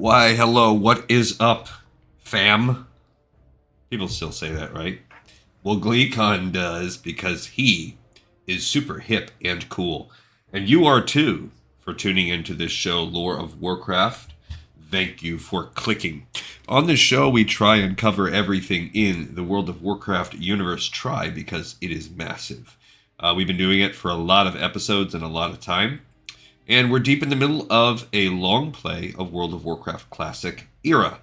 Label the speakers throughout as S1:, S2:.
S1: Why, hello, what is up, fam? People still say that, right? Well, GleeCon does because he is super hip and cool. And you are too for tuning into this show, Lore of Warcraft. Thank you for clicking. On this show, we try and cover everything in the World of Warcraft universe. Try because it is massive. We've been doing it for a lot of episodes and a lot of time. And we're deep in the middle of a long play of World of Warcraft Classic era.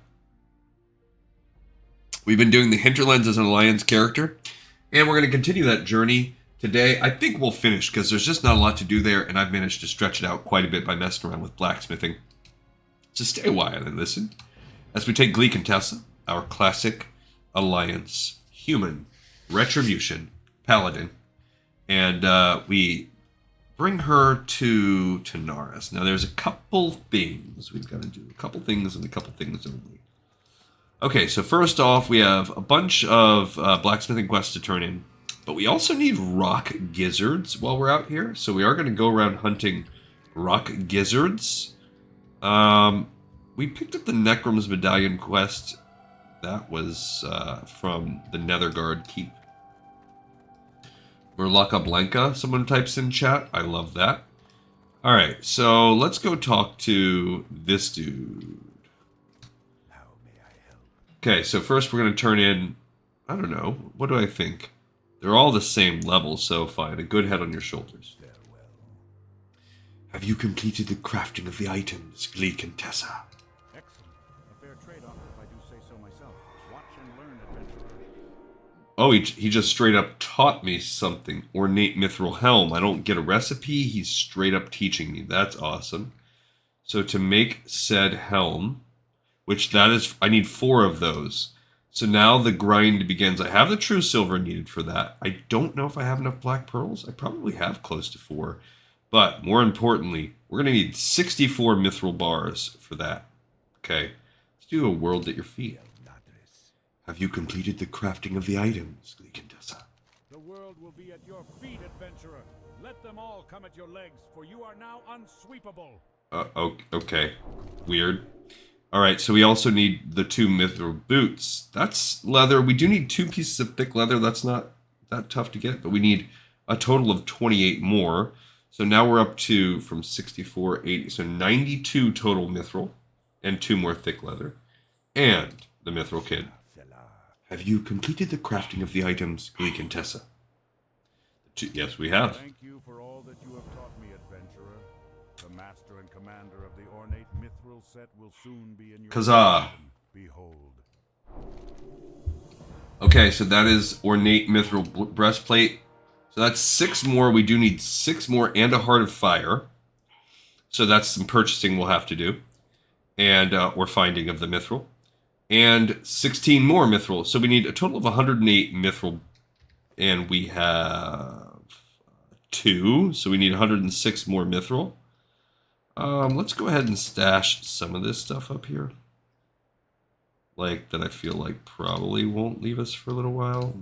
S1: We've been doing the Hinterlands as an Alliance character, and we're going to continue that journey today. I think we'll finish because there's just not a lot to do there, and I've managed to stretch it out quite a bit by messing around with blacksmithing. So stay a while and listen as we take Gleek and Tessa, our classic Alliance human retribution paladin, and we bring her to Darnassus. Now, there's a couple things we've got to do. A couple things and a couple things only. Okay, so first off, we have a bunch of blacksmithing quests to turn in. But we also need rock gizzards while we're out here. So we are going to go around hunting rock gizzards. We picked up the Necrom's Medallion quest. That was from the Netherguard Keep. Murlaka Blanca, someone types in chat. I love that. All right, so let's go talk to this dude.
S2: How may I help?
S1: Okay, so first we're going to turn in, I don't know, what do I think? They're all the same level, so fine. A good head on your shoulders.
S2: Farewell.
S1: Have you completed the crafting of the items, Gleek and Tessa?
S2: Excellent. A fair trade-off, if I do say so myself. Watch and learn, adventurer.
S1: Oh, he just straight up taught me something. Ornate Mithril Helm. I don't get a recipe. He's straight up teaching me. That's awesome. So to make said helm, which that is, I need 4 of those. So now the grind begins. I have the true silver needed for that. I don't know if I have enough black pearls. I probably have close to 4. But more importantly, we're going to need 64 mithril bars for that. Okay. Let's do a world at your feet. Have you completed the crafting of the items, Gleek and Tessa?
S2: The world will be at your feet, adventurer. Let them all come at your legs, for you are now unsweepable.
S1: Okay. Weird. Alright, so we also need the 2 mithril boots. That's leather. We do need 2 pieces of thick leather. That's not that tough to get, but we need a total of 28 more. So now we're up to, from 64, 80, so 92 total mithril, and 2 more thick leather. And the Mithril Kid. Have you completed the crafting of the items, Gleek and Tessa? Yes, we have.
S2: Thank you for all that you have taught me, adventurer. The master and commander of the ornate mithril set will soon be in your
S1: Huzzah.
S2: possession. Behold.
S1: Okay, so that is ornate mithril breastplate. So that's 6 more. We do need 6 more and a heart of fire. So that's some purchasing we'll have to do. And or finding of the mithril. And 16 more mithril. So we need a total of 108 mithril. And we have 2. So we need 106 more mithril. Let's go ahead and stash some of this stuff up here. Like, that I feel like probably won't leave us for a little while.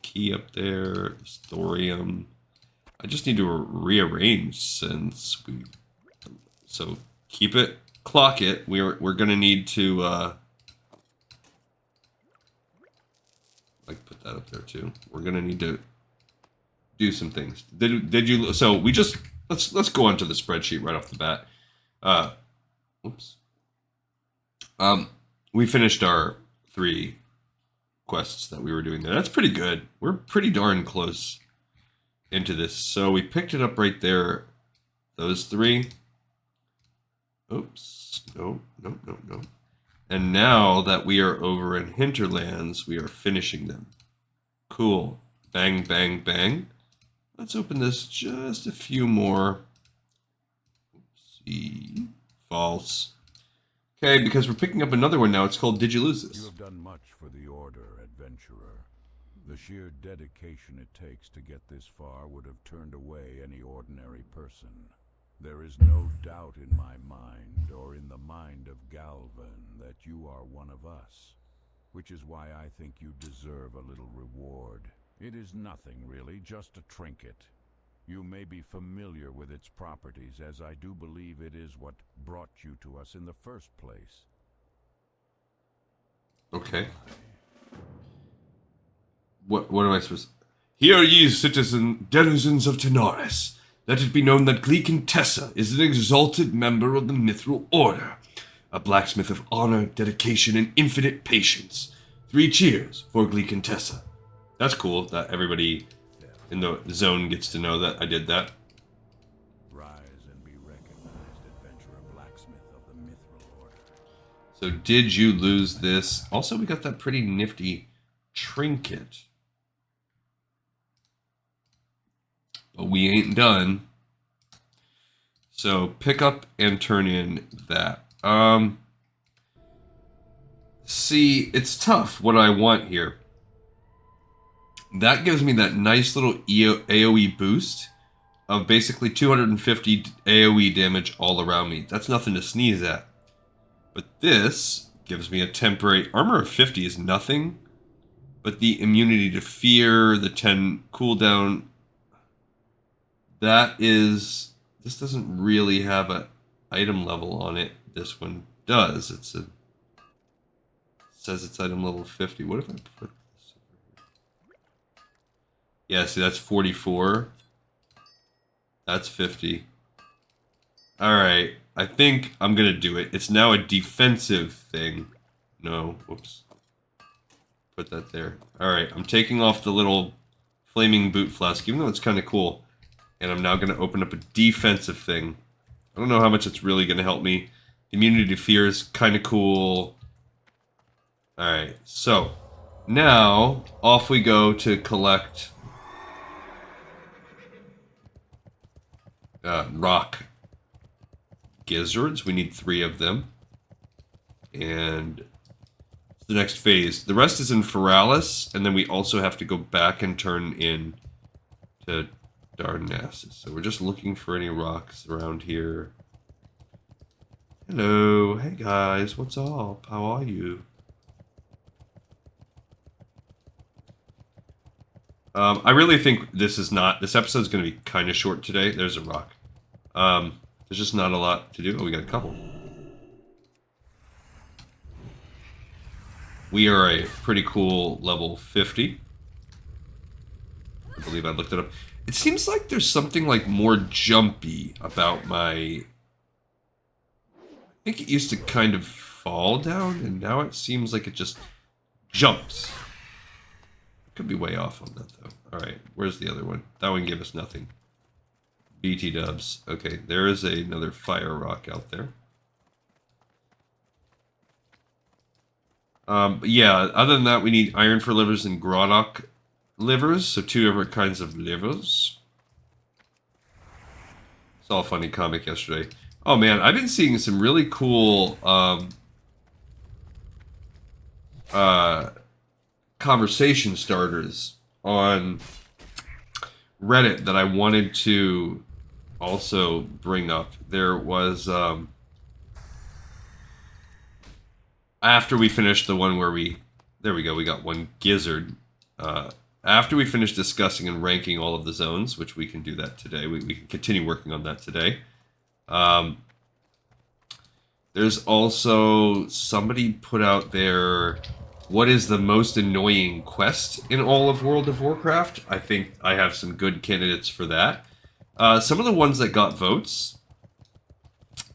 S1: Key up there. Thorium. I just need to rearrange since we... So, keep it. Clock it. We're going to need to... Like put that up there too. We're gonna need to do some things. Did you? So we just let's go onto the spreadsheet right off the bat. Oops. We finished our 3 quests that we were doing there. That's pretty good. We're pretty darn close into this. So we picked it up right there. Those 3. Oops. No. And now that we are over in Hinterlands, we are finishing them. Cool. Bang, bang, bang. Let's open this just a few more. Oopsie. False. Okay, because we're picking up another one now. It's called Did You Lose This?
S2: You have done much for the Order, adventurer. The sheer dedication it takes to get this far would have turned away any ordinary person. There is no doubt in my mind, or in the mind of Galvan, that you are one of us, which is why I think you deserve a little reward. It is nothing, really, just a trinket. You may be familiar with its properties, as I do believe it is what brought you to us in the first place.
S1: Okay. What am I supposed to... Hear ye, denizens of Tanaris. Let it be known that Gleekintessa is an exalted member of the Mithril Order. A blacksmith of honor, dedication, and infinite patience. 3 cheers for Gleekintessa. That's cool that everybody in the zone gets to know that I did that.
S2: Rise and be recognized, adventurer blacksmith of the Mithril Order.
S1: So did you lose this? Also, we got that pretty nifty trinket. But we ain't done. So pick up and turn in that. See, it's tough what I want here. That gives me that nice little AoE boost of basically 250 AoE damage all around me. That's nothing to sneeze at. But this gives me a temporary... Armor of 50 is nothing. But the immunity to fear, the 10 cooldown... That is... This doesn't really have an item level on it. This one does. It says it's item level 50. What if I put this over here? Yeah, see, that's 44. That's 50. Alright, I think I'm going to do it. It's now a defensive thing. No, whoops. Put that there. Alright, I'm taking off the little flaming boot flask, even though it's kind of cool. And I'm now going to open up a defensive thing. I don't know how much it's really going to help me. Immunity to fear is kind of cool. Alright, so now off we go to collect rock gizzards. We need 3 of them. And the next phase. The rest is in Feralis, and then we also have to go back and turn in to Darnassus. So we're just looking for any rocks around here. Hello, hey guys, what's up? How are you? I really think this episode's going to be kind of short today. There's a rock. There's just not a lot to do. Oh, we got a couple. We are a pretty cool level 50. I believe I looked it up. It seems like there's something like more jumpy about my... I think it used to kind of fall down, and now it seems like it just jumps. Could be way off on that, though. Alright, where's the other one? That one gave us nothing. BT dubs. Okay, there is another fire rock out there. Yeah, other than that, we need iron for livers and Grodok livers, so 2 different kinds of livers. Saw a funny comic yesterday. Oh man, I've been seeing some really cool conversation starters on Reddit that I wanted to also bring up. There was after we finished the one where there we go, we got 1 gizzard. After we finish discussing and ranking all of the zones, which we can do that today, we can continue working on that today. There's also somebody put out there, what is the most annoying quest in all of World of Warcraft? I think I have some good candidates for that. Some of the ones that got votes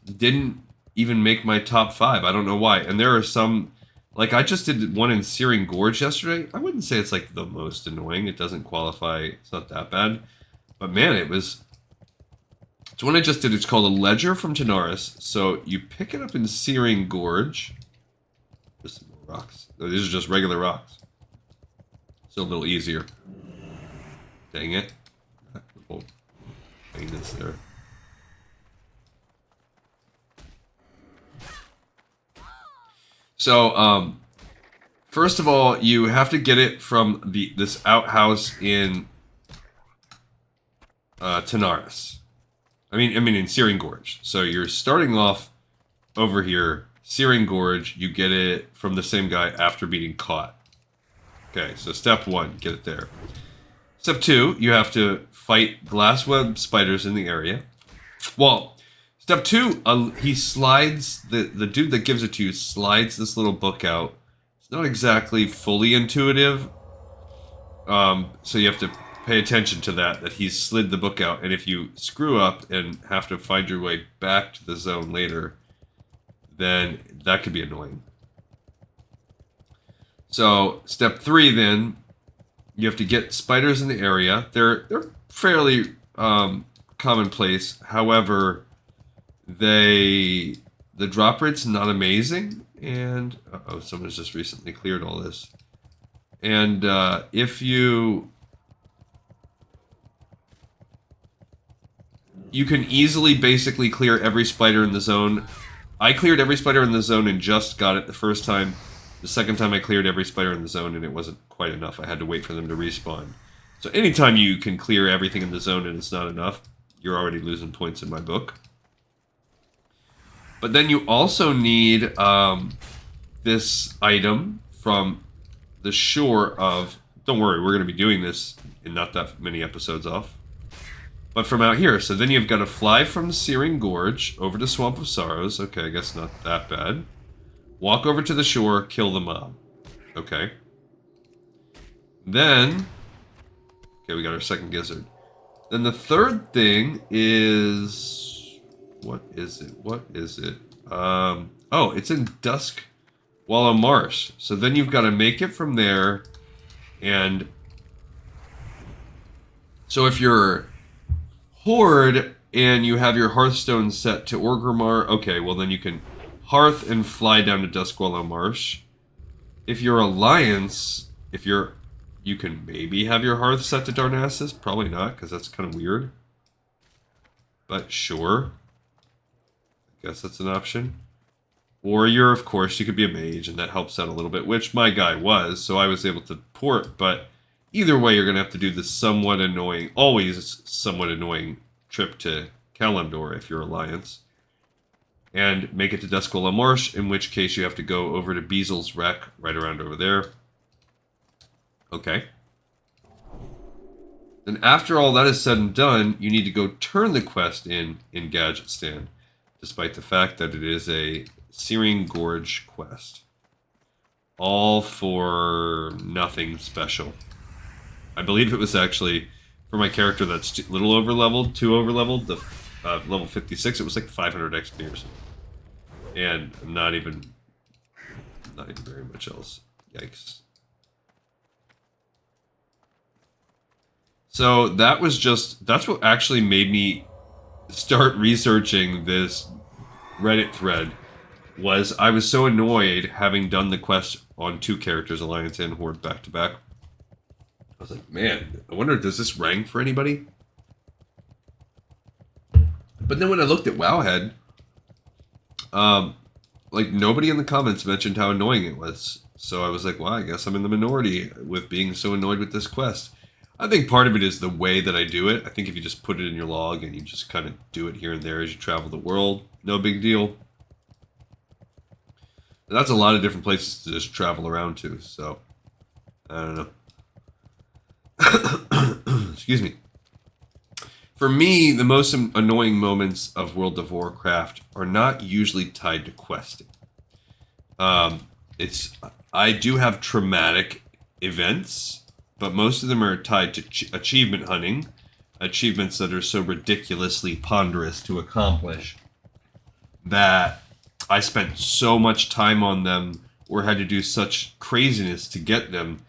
S1: didn't even make my top 5. I don't know why. And there are some, like I just did one in Searing Gorge yesterday. I wouldn't say it's like the most annoying. It doesn't qualify. It's not that bad. But man, it's one I just did. It's called a Ledger from Tanaris. So you pick it up in Searing Gorge. Just some more rocks. These are just regular rocks. It's a little easier. Dang it. Maintenance there. So, first of all, you have to get it from this outhouse in Tanaris. I mean in Searing Gorge. So you're starting off over here, Searing Gorge. You get it from the same guy after being caught. Okay, so step 1, get it there. Step 2, you have to fight glassweb spiders in the area. Well, step 2, he slides, the dude that gives it to you slides this little book out, It's not exactly fully intuitive. So you have to pay attention to that he's slid the book out. And if you screw up and have to find your way back to the zone later, then that could be annoying. So step 3 then, you have to get spiders in the area. They're fairly commonplace. However, the drop rate's not amazing. And someone's just recently cleared all this. And if you can easily basically clear every spider in the zone. I cleared every spider in the zone and just got it the first time. The second time I cleared every spider in the zone and it wasn't quite enough. I had to wait for them to respawn. So anytime you can clear everything in the zone and it's not enough, you're already losing points in my book. But then you also need this item from the shore of... Don't worry, we're going to be doing this in not that many episodes off. But from out here. So then you've got to fly from the Searing Gorge over to Swamp of Sorrows. Okay, I guess not that bad. Walk over to the shore, kill the mob. Okay. Then... Okay, we got our second gizzard. Then the third thing is... What is it? What is it? Oh, it's in Dusk Wallow Marsh. So then you've got to make it from there. And... So if you're Horde and you have your Hearthstone set to Orgrimmar, okay, well then you can Hearth and fly down to Dusk Wallow Marsh. If you're Alliance, you can maybe have your Hearth set to Darnassus. Probably not, because that's kind of weird. But sure. I guess that's an option. Warrior, of course, you could be a mage, and that helps out a little bit, which my guy was, so I was able to port, but either way, you're going to have to do the somewhat annoying, always somewhat annoying trip to Kalimdor if you're Alliance. And make it to Dusk Wallow Marsh, in which case you have to go over to Beazel's Wreck, right around over there. Okay. Then after all that is said and done, you need to go turn the quest in Gadget Stand, despite the fact that it is a Searing Gorge quest. All for nothing special. I believe it was actually, for my character that's a little over-leveled, too over-leveled, the level 56, it was like 500 XP or something. And not even very much else. Yikes. So that's what actually made me start researching this Reddit thread, was I was so annoyed having done the quest on 2 characters, Alliance and Horde, back to back. I was like, man, I wonder, does this rank for anybody? But then when I looked at Wowhead, like nobody in the comments mentioned how annoying it was. So I was like, well, I guess I'm in the minority with being so annoyed with this quest. I think part of it is the way that I do it. I think if you just put it in your log and you just kind of do it here and there as you travel the world, no big deal. And that's a lot of different places to just travel around to, so I don't know. Excuse me. For me, the most annoying moments of World of Warcraft are not usually tied to questing. I do have traumatic events, but most of them are tied to achievement hunting. Achievements that are so ridiculously ponderous to accomplish that I spent so much time on them or had to do such craziness to get them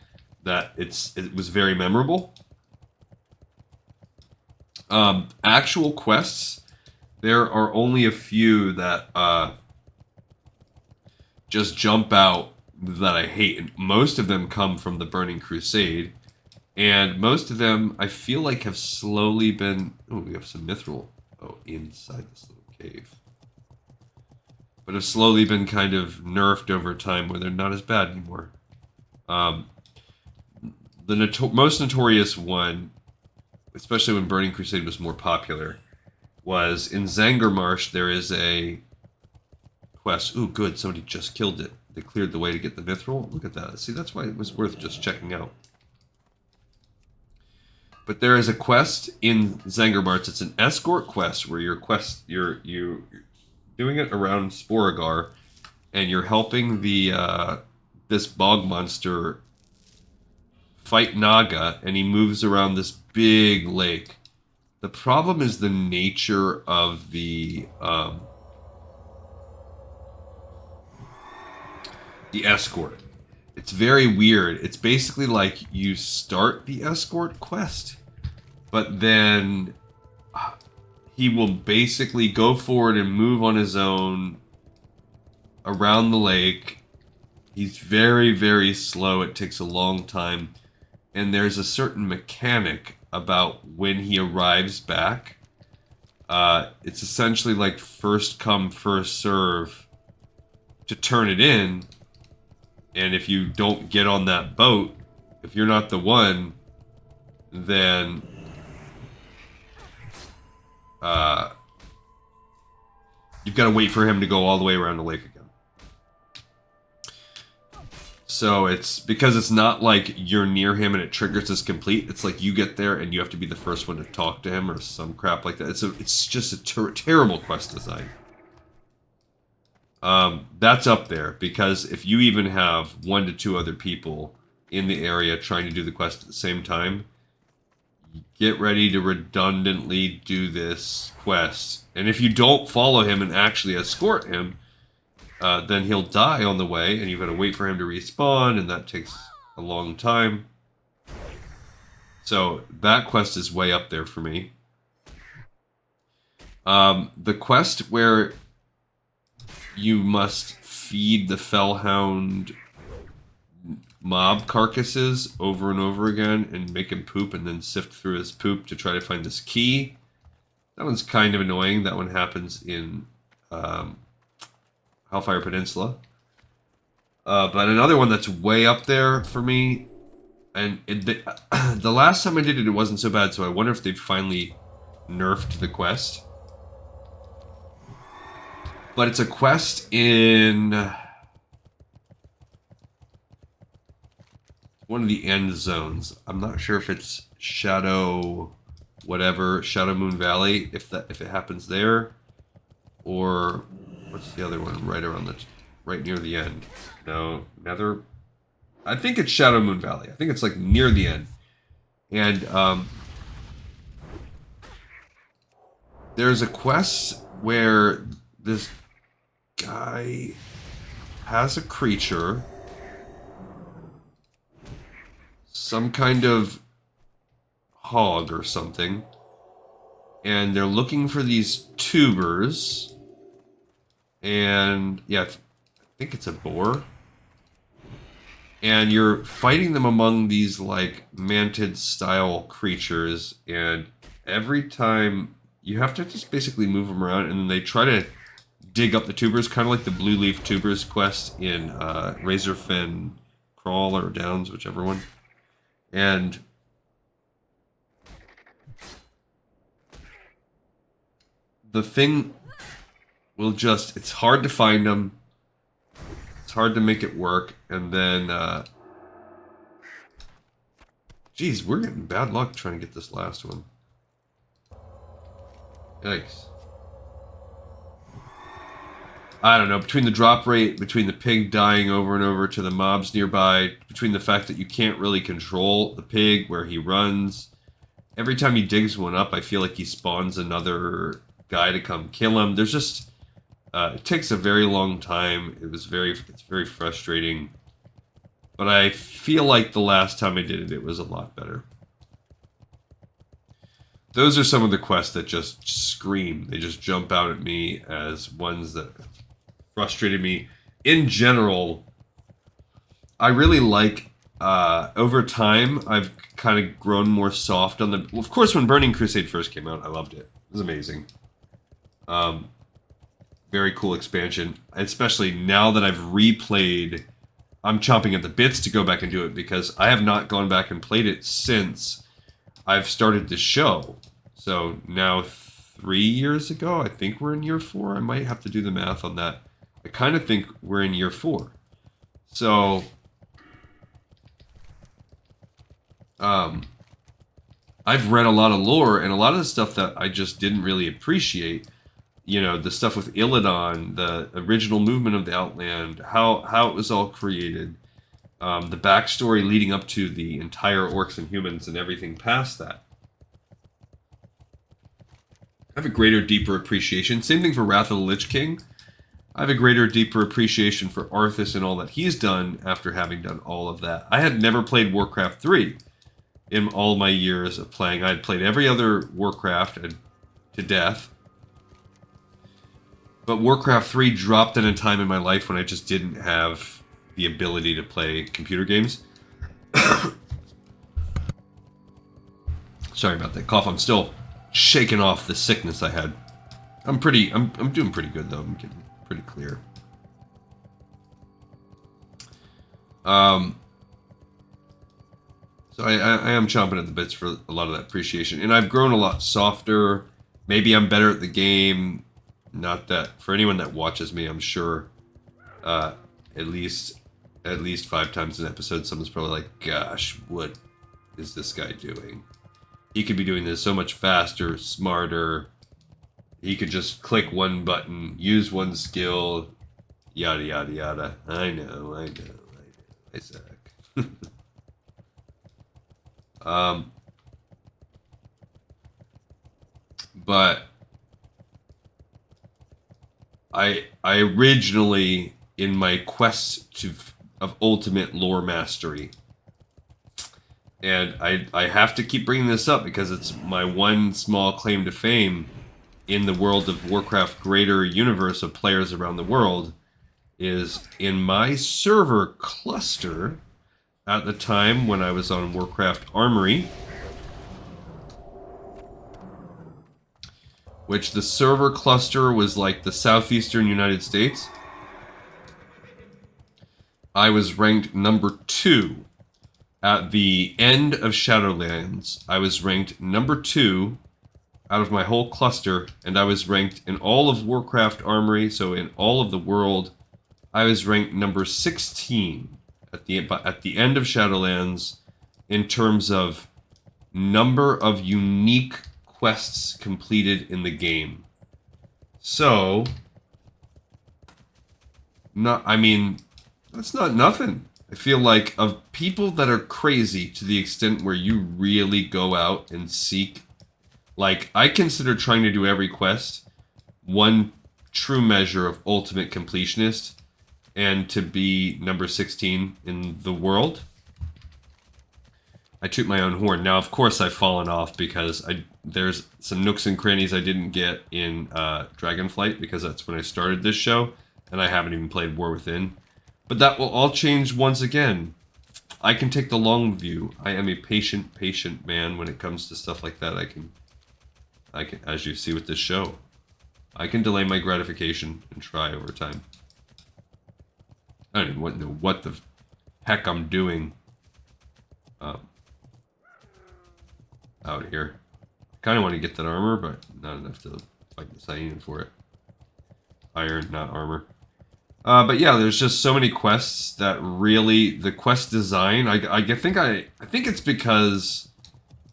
S1: that it was very memorable. Actual quests, there are only a few that just jump out that I hate. And most of them come from the Burning Crusade. And most of them, I feel like, have slowly been... Oh, we have some Mithril. Oh, inside this little cave. But have slowly been kind of nerfed over time where they're not as bad anymore. The most notorious one, especially when Burning Crusade was more popular, was in Zangarmarsh. There is a quest. Ooh, good. Somebody just killed it. They cleared the way to get the Mithril. Look at that. See, that's why it was worth just checking out. But there is a quest in Zangarmarsh. It's an escort quest where you're doing it around Sporagar, and you're helping the this bog monster fight Naga, and he moves around this big lake. The problem is the nature of the escort. It's very weird. It's basically like you start the escort quest, but then he will basically go forward and move on his own around the lake. He's very, very slow. It takes a long time. And there's a certain mechanic about when he arrives back. It's essentially like first come, first serve to turn it in. And if you don't get on that boat, if you're not the one, then you've got to wait for him to go all the way around the lake again. So it's because it's not like you're near him and it triggers as complete. It's like you get there and you have to be the first one to talk to him or some crap like that. It's just a terrible quest design. That's up there because if you even have 1 to 2 other people in the area trying to do the quest at the same time, get ready to redundantly do this quest. And if you don't follow him and actually escort him, then he'll die on the way, and you've got to wait for him to respawn, and that takes a long time. So that quest is way up there for me. The quest where you must feed the Fellhound mob carcasses over and over again and make him poop and then sift through his poop to try to find this key. That one's kind of annoying. That one happens in Hellfire Peninsula. But another one that's way up there for me, and the last time I did it, it wasn't so bad, so I wonder if they've finally nerfed the quest. But it's a quest in one of the end zones. I'm not sure if it's Shadow Moon Valley, if it happens there, or what's the other one right near the end? No, Nether. I think it's Shadow Moon Valley. I think it's like near the end, and there's a quest where this guy has a creature, some kind of hog or something, and they're looking for these tubers, and yeah, I think it's a boar, and you're fighting them among these like mantid style creatures, and every time you have to just basically move them around, and then they try to dig up the tubers, kind of like the Blue Leaf Tubers quest in Razorfen Crawl or Downs, whichever one. And the thing will just, it's hard to find them. It's hard to make it work. And then, geez, we're getting bad luck trying to get this last one. Yikes. I don't know, between the drop rate, between the pig dying over and over to the mobs nearby, between the fact that you can't really control the pig where he runs, every time he digs one up, I feel like he spawns another guy to come kill him. There's just, it takes a very long time. It's very frustrating. But I feel like the last time I did it, it was a lot better. Those are some of the quests that just scream. They just jump out at me as ones that frustrated me. In general, I really like, over time, I've kind of grown more soft on the... Well, of course, when Burning Crusade first came out, I loved it. It was amazing. Very cool expansion. Especially now that I've replayed, I'm chomping at the bits to go back and do it because I have not gone back and played it since I've started the show. So now 3 years ago, I think we're in year 4. I might have to do the math on that. I kind of think we're in year 4. So, I've read a lot of lore, and a lot of the stuff that I just didn't really appreciate, you know, the stuff with Illidan, the original movement of the Outland, how it was all created. the backstory leading up to the entire Orcs and Humans and everything past that. I have a greater, deeper appreciation. Same thing for Wrath of the Lich King. I have a greater, deeper appreciation for Arthas and all that he's done after having done all of that. I had never played Warcraft 3 in all my years of playing. I had played every other Warcraft to death. But Warcraft 3 dropped in a time in my life when I just didn't have the ability to play computer games. Sorry about that cough. I'm still shaking off the sickness I had. I'm doing pretty good though. I'm getting pretty clear. So I am chomping at the bits for a lot of that appreciation, and I've grown a lot softer. Maybe I'm better at the game. Not that for anyone that watches me, I'm sure at least 5 times an episode, someone's probably like, "Gosh, what is this guy doing? He could be doing this so much faster, smarter. He could just click one button, use one skill, yada yada yada." I know. I suck. But I originally, in my quest of ultimate lore mastery, and I have to keep bringing this up because it's my one small claim to fame in the world of Warcraft greater universe of players around the world, is in my server cluster at the time when I was on Warcraft Armory, which the server cluster was like the southeastern United States. I was ranked number 2. At the end of Shadowlands, I was ranked number 2 out of my whole cluster, and I was ranked in all of Warcraft Armory, so in all of the world, I was ranked number 16 at the end of Shadowlands in terms of number of unique quests completed in the game. So, that's not nothing. I feel like of people that are crazy to the extent where you really go out and seek, like, I consider trying to do every quest one true measure of ultimate completionist, and to be number 16 in the world, I toot my own horn. Now, of course, I've fallen off because there's some nooks and crannies I didn't get in Dragonflight, because that's when I started this show, and I haven't even played War Within. But that will all change once again. I can take the long view. I am a patient man when it comes to stuff like that. I can, as you see with this show, I can delay my gratification and try over time. I don't even know what the heck I'm doing out here. I kind of want to get that armor, but not enough to fight the Cyan for it. Iron, not armor. But yeah, there's just so many quests that really, the quest design, I think it's because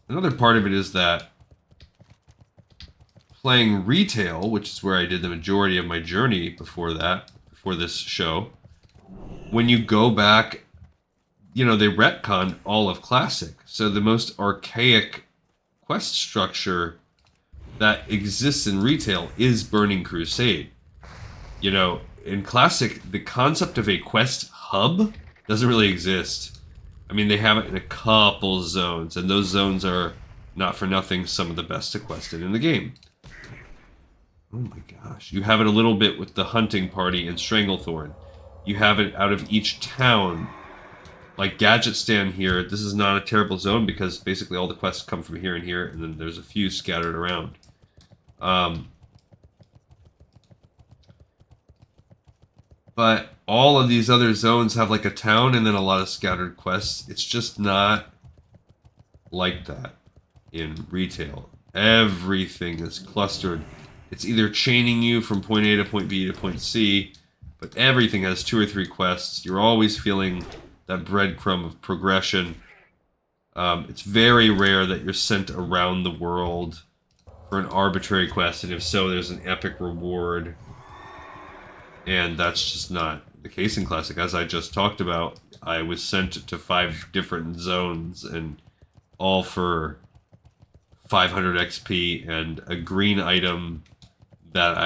S1: another part of it is that playing retail, which is where I did the majority of my journey before this show, when you go back, they retconned all of Classic. So the most archaic quest structure that exists in retail is Burning Crusade. In Classic, the concept of a quest hub doesn't really exist. I mean, they have it in a couple zones, and those zones are, not for nothing, some of the best sequested in the game. Oh my gosh. You have it a little bit with the hunting party in Stranglethorn. You have it out of each town. Like Gadgetstan here, this is not a terrible zone because basically all the quests come from here and here, and then there's a few scattered around. But all of these other zones have like a town and then a lot of scattered quests. It's just not like that in retail. Everything is clustered. It's either chaining you from point A to point B to point C, but everything has 2 or 3 quests. You're always feeling that breadcrumb of progression. It's very rare that you're sent around the world for an arbitrary quest, and if so, there's an epic reward. And that's just not the case in Classic. As I just talked about, I was sent to 5 different zones, and all for 500 XP and a green item that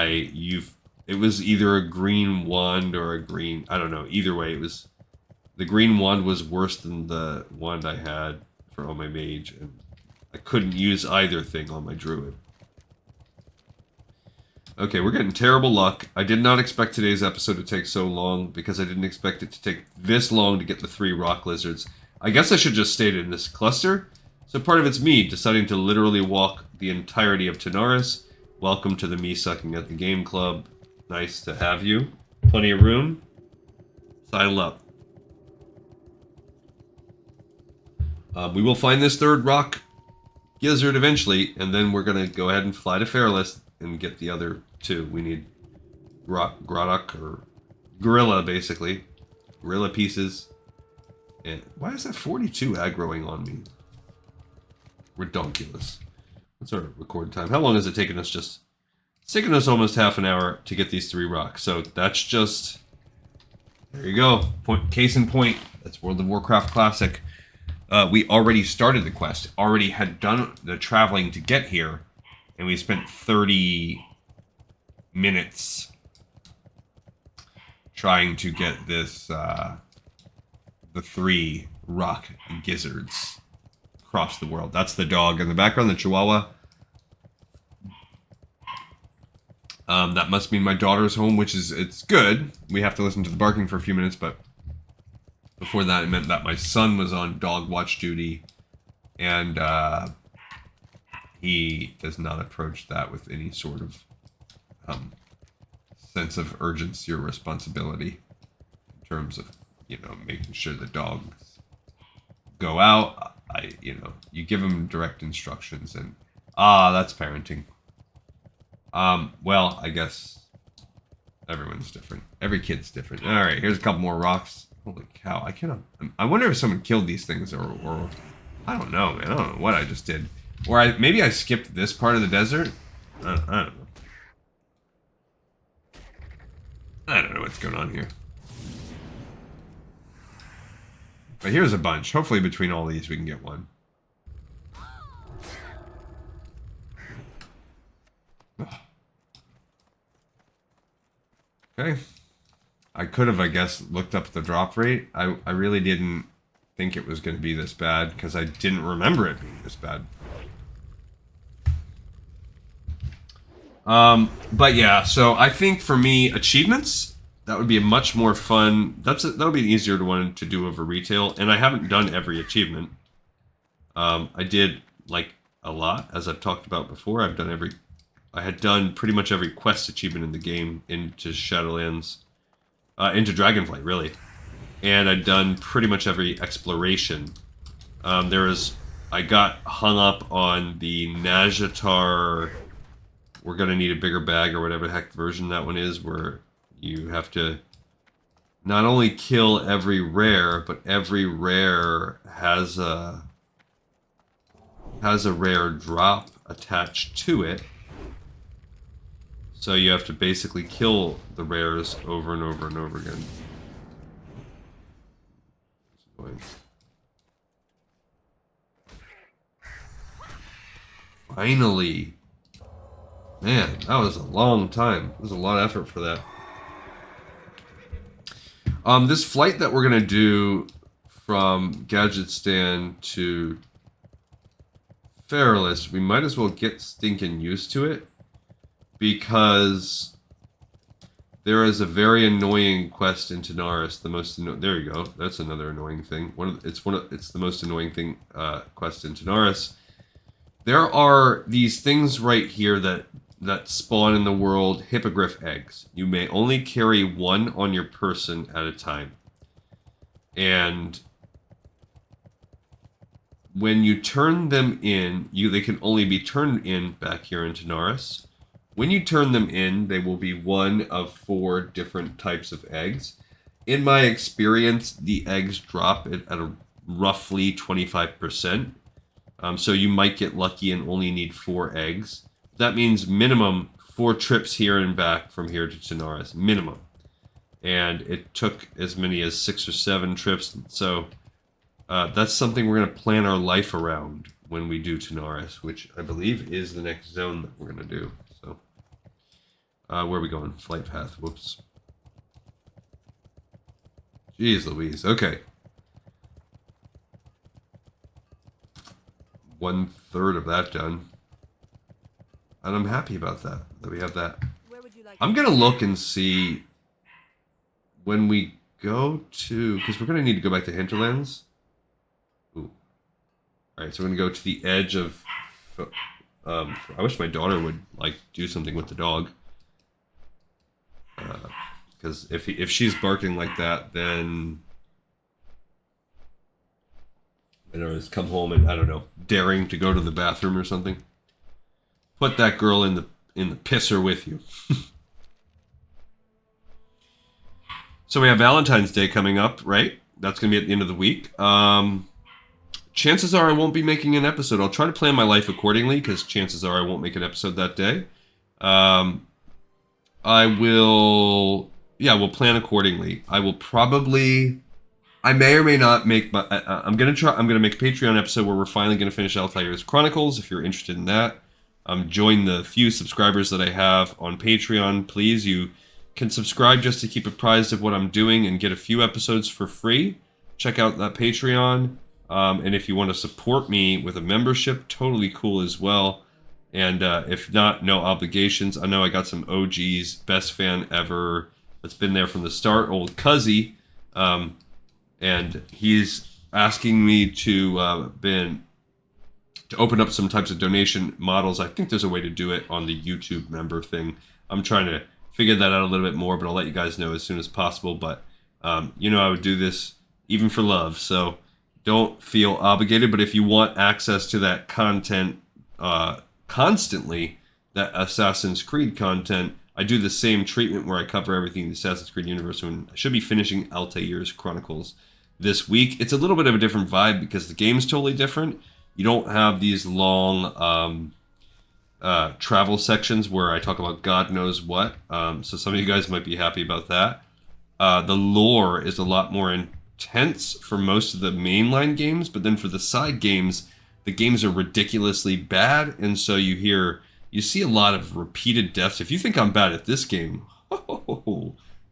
S1: it was either a green wand or a green, I don't know, either way, the green wand was worse than the wand I had for on my mage, and I couldn't use either thing on my druid. Okay, we're getting terrible luck. I did not expect today's episode to take so long, because I didn't expect it to take this long to get the 3 rock lizards. I guess I should just stay in this cluster. So part of it's me deciding to literally walk the entirety of Darnassus. Welcome to the Me Sucking at the Game Club. Nice to have you. Plenty of room. Sidle up. We will find this 3rd rock gizzard eventually, and then we're going to go ahead and fly to Fairless and get the other 2. We need Grodok, or Gorilla, basically. Gorilla pieces. And why is that 42 aggroing on me? Redonkulous. What's our record time? How long has it taken us? It's taken us almost half an hour to get these 3 rocks. So that's just... There you go. Case in point. That's World of Warcraft Classic. We already started the quest. Already had done the traveling to get here. And we spent 30 minutes trying to get this, the 3 rock gizzards across the world. That's the dog in the background, the Chihuahua. That must mean my daughter's home, which is, it's good. We have to listen to the barking for a few minutes, but before that, it meant that my son was on dog watch duty, and he does not approach that with any sort of sense of urgency or responsibility in terms of, you know, making sure the dogs go out. You give them direct instructions, and that's parenting. Well, I guess everyone's different. Every kid's different. All right, here's a couple more rocks. Holy cow! I wonder if someone killed these things, or I don't know, man. I don't know what I just did. Or maybe I skipped this part of the desert. I don't know. I don't know what's going on here. But here's a bunch. Hopefully between all these we can get one. Okay. I could have, I guess, looked up the drop rate. I really didn't think it was going to be this bad, because I didn't remember it being this bad. But yeah, so I think for me, achievements, that would be a much more fun, that would be an easier one to do over retail, and I haven't done every achievement. I did, like, a lot, as I've talked about before. I had done pretty much every quest achievement in the game into Shadowlands, into Dragonflight, really. And I'd done pretty much every exploration. I got hung up on the Nazjatar, we're gonna need a bigger bag, or whatever the heck version that one is, where you have to not only kill every rare, but every rare has a rare drop attached to it. So you have to basically kill the rares over and over and over again. Finally. Man, that was a long time. There's a lot of effort for that. This flight that we're going to do from Gadgetstan to Fairless, we might as well get stinking used to it, because there is a very annoying quest in Darnassus. There you go. That's another annoying thing. It's the most annoying thing quest in Darnassus. There are these things right here that spawn in the world, hippogriff eggs. You may only carry one on your person at a time. And when you turn them in, they can only be turned in back here in Darnassus. When you turn them in, they will be one of 4 different types of eggs. In my experience, the eggs drop at a roughly 25%. So you might get lucky and only need 4 eggs. That means minimum 4 trips here and back from here to Darnassus. Minimum. and it took as many as 6 or 7 trips. So that's something we're going to plan our life around when we do Tanaris, which I believe is the next zone that we're going to do. So where are we going? Flight path. Whoops. Jeez Louise. Okay. 1/3 of that done. And I'm happy about that we have that. I'm going to look and see when we go to... Because we're going to need to go back to Hinterlands. Ooh. Alright, so we're going to go to the edge of... I wish my daughter would, like, do something with the dog. Because if she's barking like that, then... I don't know, just come home and, I don't know, daring to go to the bathroom or something. Put that girl in the pisser with you. So we have Valentine's Day coming up, right? That's going to be at the end of the week. Chances are I won't be making an episode. I'll try to plan my life accordingly, because chances are I won't make an episode that day. I will... Yeah, we'll plan accordingly. I will probably... I may or may not make my... I'm going to make a Patreon episode where we're finally going to finish Altair's Chronicles, if you're interested in that. Join the few subscribers that I have on Patreon, please. You can subscribe just to keep apprised of what I'm doing and get a few episodes for free. Check out that Patreon. And if you want to support me with a membership, totally cool as well. And if not, no obligations. I know I got some OGs, best fan ever, that's been there from the start, old Cuzzy. And he's asking me to open up some types of donation models. I think there's a way to do it on the YouTube member thing. I'm trying to figure that out a little bit more, but I'll let you guys know as soon as possible. But, you know, I would do this even for love, so don't feel obligated. But if you want access to that content constantly, that Assassin's Creed content, I do the same treatment where I cover everything in the Assassin's Creed universe. And I should be finishing Altair's Chronicles this week. It's a little bit of a different vibe because the game's totally different. You don't have these long travel sections where I talk about God knows what. So some of you guys might be happy about that. The lore is a lot more intense for most of the mainline games, but then for the side games, the games are ridiculously bad, and so you see a lot of repeated deaths. If you think I'm bad at this game,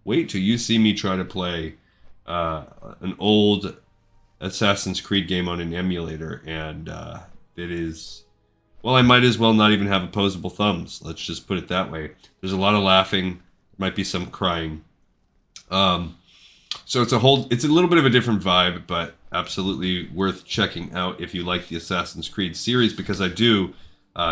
S1: wait till you see me try to play an old Assassin's Creed game on an emulator, and it is... Well, I might as well not even have opposable thumbs. Let's just put it that way. There's a lot of laughing. Might be some crying. So it's a little bit of a different vibe, but absolutely worth checking out if you like the Assassin's Creed series, because I do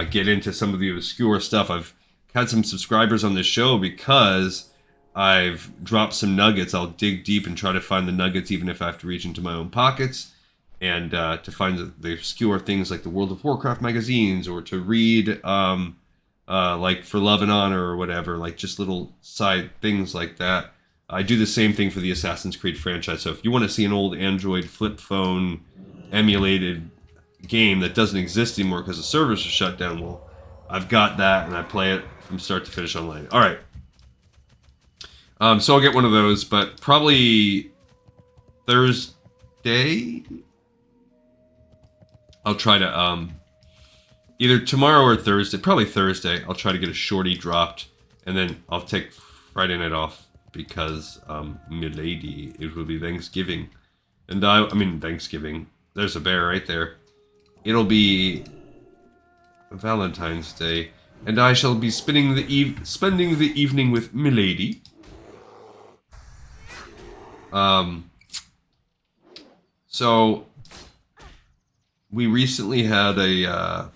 S1: get into some of the obscure stuff. I've had some subscribers on this show because I've dropped some nuggets. I'll dig deep and try to find the nuggets, even if I have to reach into my own pockets, and to find the obscure things like the World of Warcraft magazines, or to read like For Love and Honor or whatever, like just little side things like that. I do the same thing for the Assassin's Creed franchise. So if you want to see an old Android flip phone emulated game that doesn't exist anymore because the servers are shut down, well, I've got that, and I play it from start to finish online. All right. So I'll get one of those, but probably Thursday. I'll try to either tomorrow or Thursday, probably Thursday. I'll try to get a shorty dropped, and then I'll take Friday night off because milady, it will be Thanksgiving, and I mean Thanksgiving. There's a bear right there. It'll be Valentine's Day, and I shall be spending the evening with milady. So we recently had a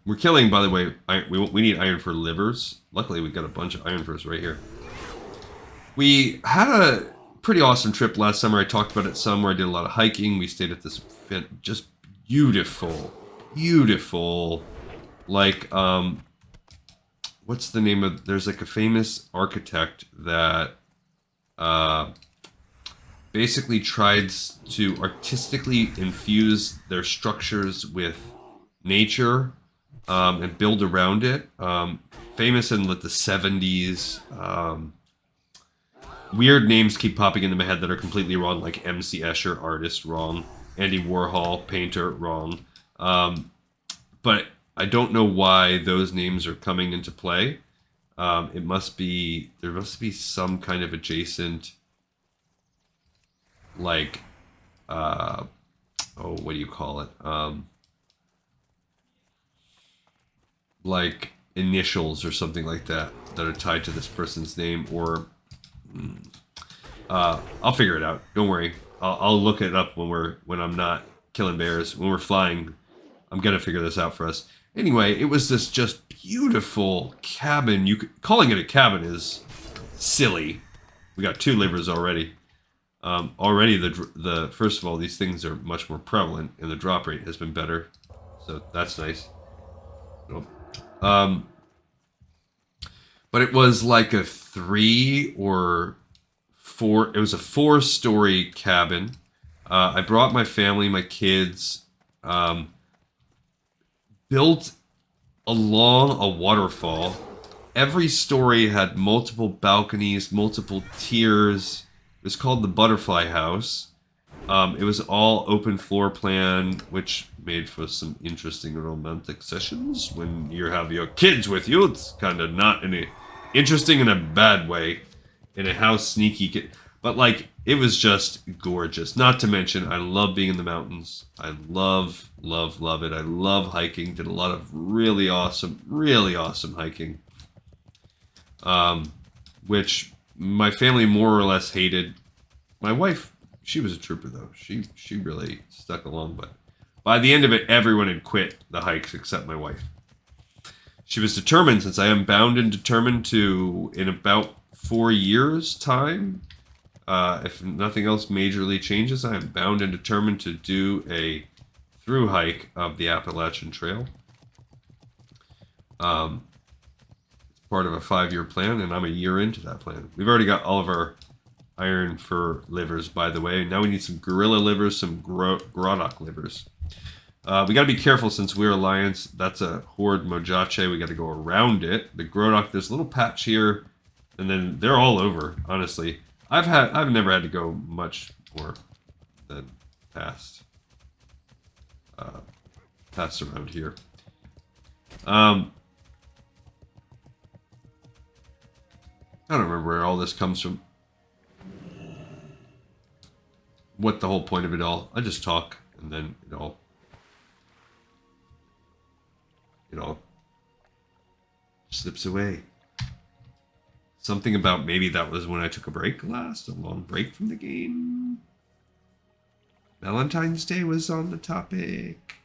S1: we're killing, by the way, we need iron for livers. Luckily we got a bunch of iron furs right here. We had a pretty awesome trip last summer. I talked about it some, where I did a lot of hiking. We stayed at this just beautiful, like what's the name of, there's like a famous architect that basically tried to artistically infuse their structures with nature and build around it. Famous in like the 70s. weird names keep popping into my head that are completely wrong, like MC Escher, artist, wrong. Andy Warhol, painter, wrong. But I don't know why those names are coming into play. There must be some kind of adjacent, like, what do you call it? Like initials or something like that are tied to this person's name, or I'll figure it out. Don't worry. I'll look it up when I'm not killing bears. When we're flying, I'm gonna figure this out for us. Anyway, it was this just beautiful cabin. Calling it a cabin is silly. We got 2 livers already. Already the first of all, these things are much more prevalent, and the drop rate has been better, so that's nice. But it was like a 3 or 4. It was a 4-story cabin. I brought my family, my kids. Built along a waterfall. Every story had multiple balconies, multiple tiers. It was called the Butterfly House. It was all open floor plan, which made for some interesting romantic sessions when you have your kids with you. It's kind of not interesting in a bad way. In a house, sneaky kid. But, like, it was just gorgeous. Not to mention, I love being in the mountains. I love it. I love hiking. Did a lot of really awesome hiking. Which my family more or less hated. My wife, she was a trooper, though. She really stuck along. But by the end of it, everyone had quit the hikes except my wife. She was determined, since I am bound and determined to, in about 4 years' time, if nothing else majorly changes, I am bound and determined to do a through hike of the Appalachian Trail. It's part of a 5-year plan, and I'm a year into that plan. We've already got all of our iron fur livers, by the way. Now we need some gorilla livers, some Grodok livers. We got to be careful, since we're Alliance. That's a Horde Mojache. We got to go around it. The Grodok, there's a little patch here, and then they're all over, honestly. I've never had to go much more than past around here. I don't remember where all this comes from. What the whole point of it all. I just talk, and then it all slips away. Something about maybe that was when I took a break last, a long break from the game. Valentine's Day was on the topic.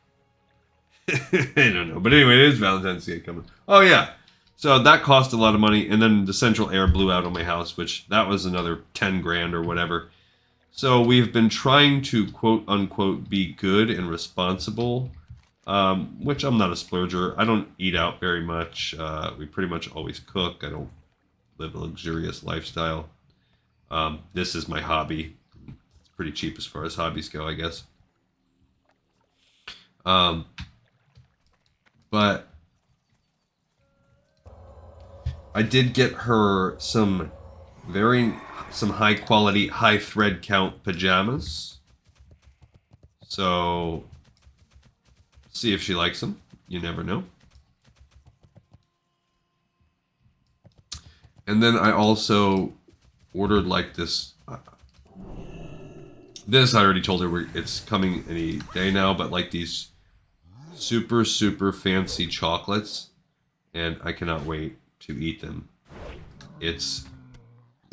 S1: I don't know. But anyway, it is Valentine's Day coming. Oh, yeah. So that cost a lot of money. And then the central air blew out on my house, which that was another 10 grand or whatever. So we've been trying to, quote unquote, be good and responsible, which I'm not a splurger. I don't eat out very much. We pretty much always cook. I don't live a luxurious lifestyle. This is my hobby. It's pretty cheap as far as hobbies go, I guess. But I did get her some high quality, high thread count pajamas. So see if she likes them. You never know. And then I also ordered like this. This I already told her it's coming any day now, but like these super fancy chocolates, and I cannot wait to eat them. It's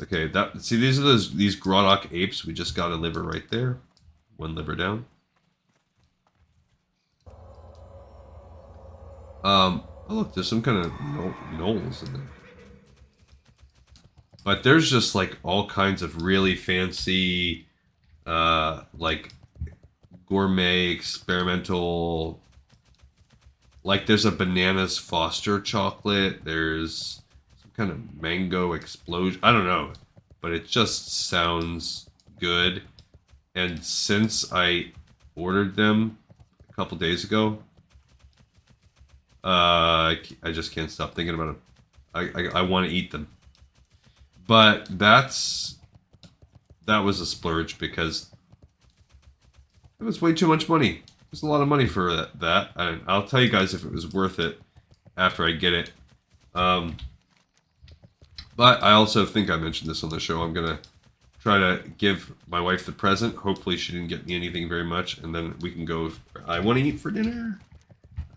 S1: okay. See, these are these Grodok apes. We just got a liver right there, 1 liver down. Oh look, there's some kind of knolls in there. But there's just like all kinds of really fancy, like gourmet, experimental. Like there's a Bananas Foster chocolate. There's some kind of mango explosion. I don't know, but it just sounds good. And since I ordered them a couple days ago, I just can't stop thinking about them. I want to eat them. But that's that was a splurge because it was way too much money. It's a lot of money for that. And I'll tell you guys if it was worth it after I get it. But I also think I mentioned this on the show. I'm going to try to give my wife the present. Hopefully she didn't get me anything very much. And then we can go where I want to eat for dinner.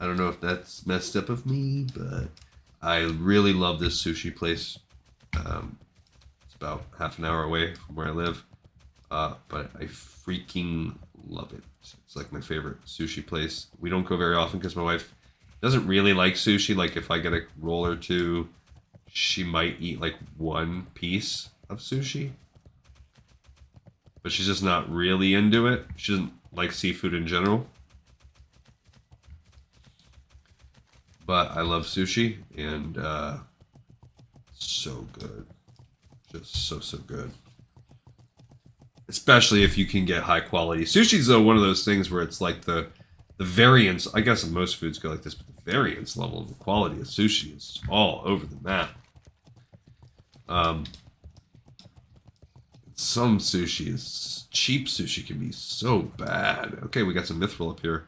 S1: I don't know if that's messed up of me, but I really love this sushi place. It's about half an hour away from where I live. But I freaking love it. It's like my favorite sushi place. We don't go very often because my wife doesn't really like sushi. Like if I get a roll or two, she might eat like one piece of sushi. But she's just not really into it. She doesn't like seafood in general. But I love sushi, and so good. Just so good. Especially if you can get high quality. Sushi's though one of those things where it's like the variance, I guess most foods go like this, but the variance level of the quality of sushi is all over the map. Some sushi is, cheap sushi can be so bad. Okay, we got some mithril up here.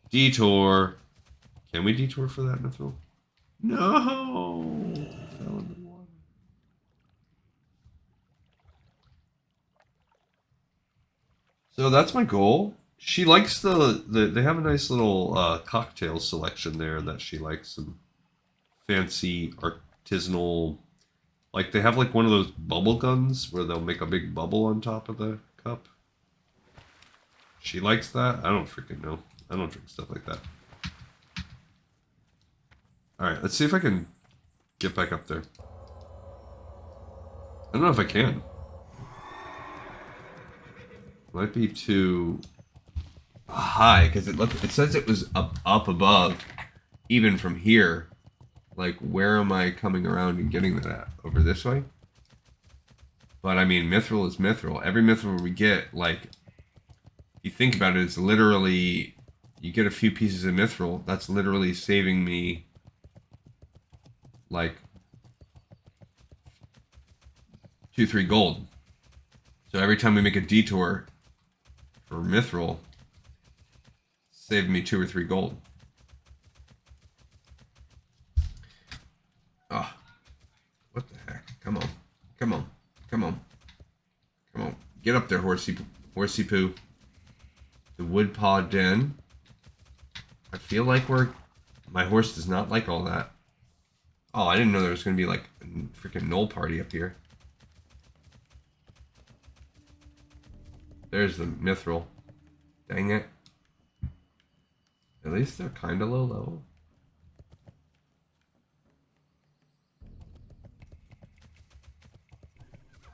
S1: Detour. Can we detour for that mithril? No! Fell in the water. So that's my goal. She likes they have a nice little cocktail selection there that she likes. Some fancy artisanal, like they have like one of those bubble guns where they'll make a big bubble on top of the cup. She likes that. I don't freaking know. I don't drink stuff like that. Alright, let's see if I can get back up there. I don't know if I can. Might be too high because it says it was up above, even from here. Like, where am I coming around and getting that at? Over this way? But I mean, mithril is mithril. Every mithril we get, like, you think about it, it's literally, you get a few pieces of mithril, that's literally saving me, like, 2-3 gold. So every time we make a detour for mithril, saved me 2 or 3 gold. Ah, oh, what the heck? Come on, come on, come on, come on! Get up there, horsey poo. The woodpaw den. I feel like my horse does not like all that. Oh, I didn't know there was gonna be like a freaking knoll party up here. There's the mithril. Dang it. At least they're kind of low level.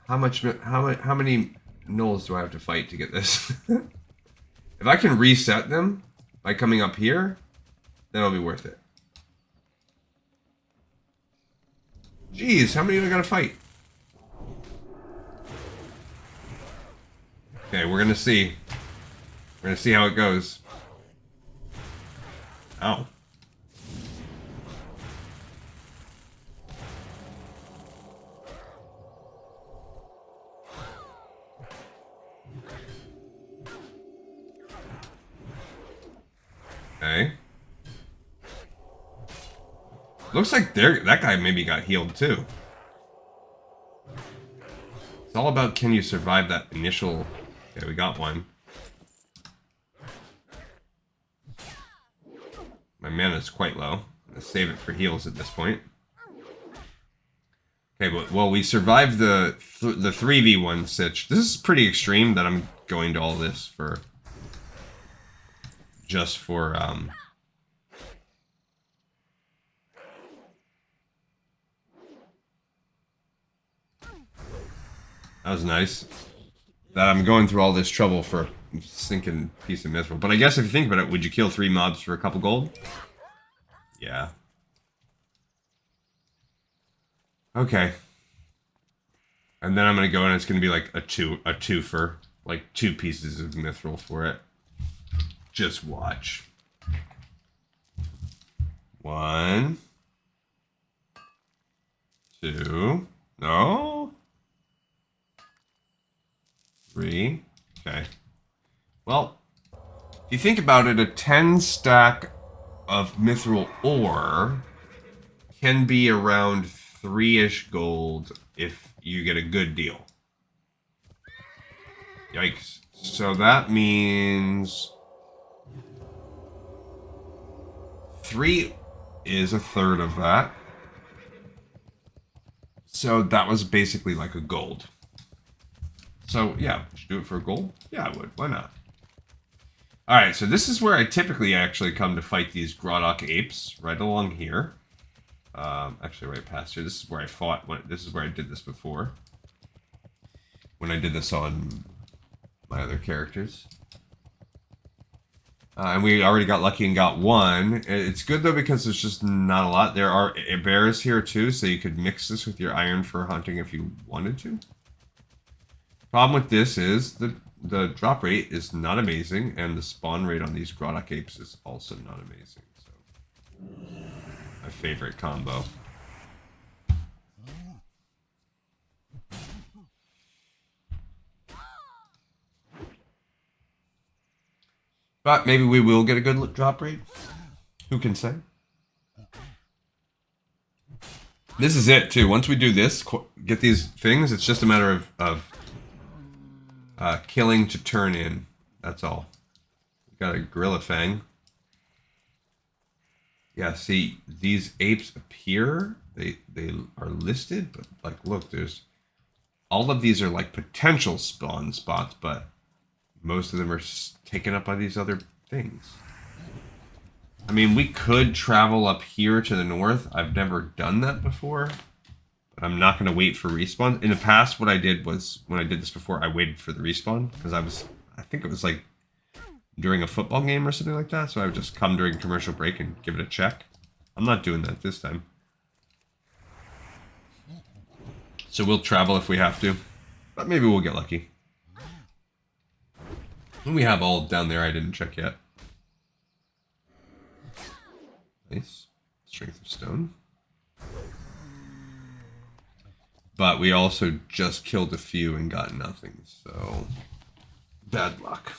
S1: How many gnolls do I have to fight to get this? If I can reset them by coming up here, then it'll be worth it. Jeez, how many do I gotta fight? Okay, we're gonna see. We're gonna see how it goes. Ow. Okay. Looks like that guy maybe got healed too. It's all about can you survive that initial... Okay, we got one. My mana's quite low. I'm gonna save it for heals at this point. Okay, but well, we survived the 3v1 sitch. This is pretty extreme that I'm going to all this for... Just for, That was nice. That I'm going through all this trouble for a stinking piece of mithril. But I guess if you think about it, would you kill 3 mobs for a couple gold? Yeah. Okay. And then I'm gonna go and it's gonna be like a twofer. Like 2 pieces of mithril for it. Just watch. 1, 2. No. 3. Okay. Well, if you think about it, a 10 stack of mithril ore can be around 3-ish gold if you get a good deal. Yikes. So that means 3 is a third of that. So that was basically like a gold. So yeah, would you do it for a gold? Yeah, I would. Why not? Alright, so this is where I typically actually come to fight these Grottock apes, right along here. Actually right past here. This is where I fought, this is where I did this before. When I did this on my other characters. And we already got lucky and got one. It's good though because there's just not a lot. There are bears here too, so you could mix this with your iron for hunting if you wanted to. Problem with this is the drop rate is not amazing, and the spawn rate on these Grottock apes is also not amazing. So, my favorite combo. But maybe we will get a good drop rate. Who can say? This is it too. Once we do this, get these things, it's just a matter of killing to turn in. That's all. We got a gorilla fang. Yeah, see, these apes appear. They are listed, but like, look, there's all of these are like potential spawn spots, but most of them are taken up by these other things. I mean, we could travel up here to the north. I've never done that before, but I'm not going to wait for respawn. In the past, what I did was, when I did this before, I waited for the respawn, because I think it was like during a football game or something like that, so I would just come during commercial break and give it a check. I'm not doing that this time. So we'll travel if we have to, but maybe we'll get lucky. And we have all down there I didn't check yet. Nice. Strength of stone. But we also just killed a few and got nothing, so bad luck.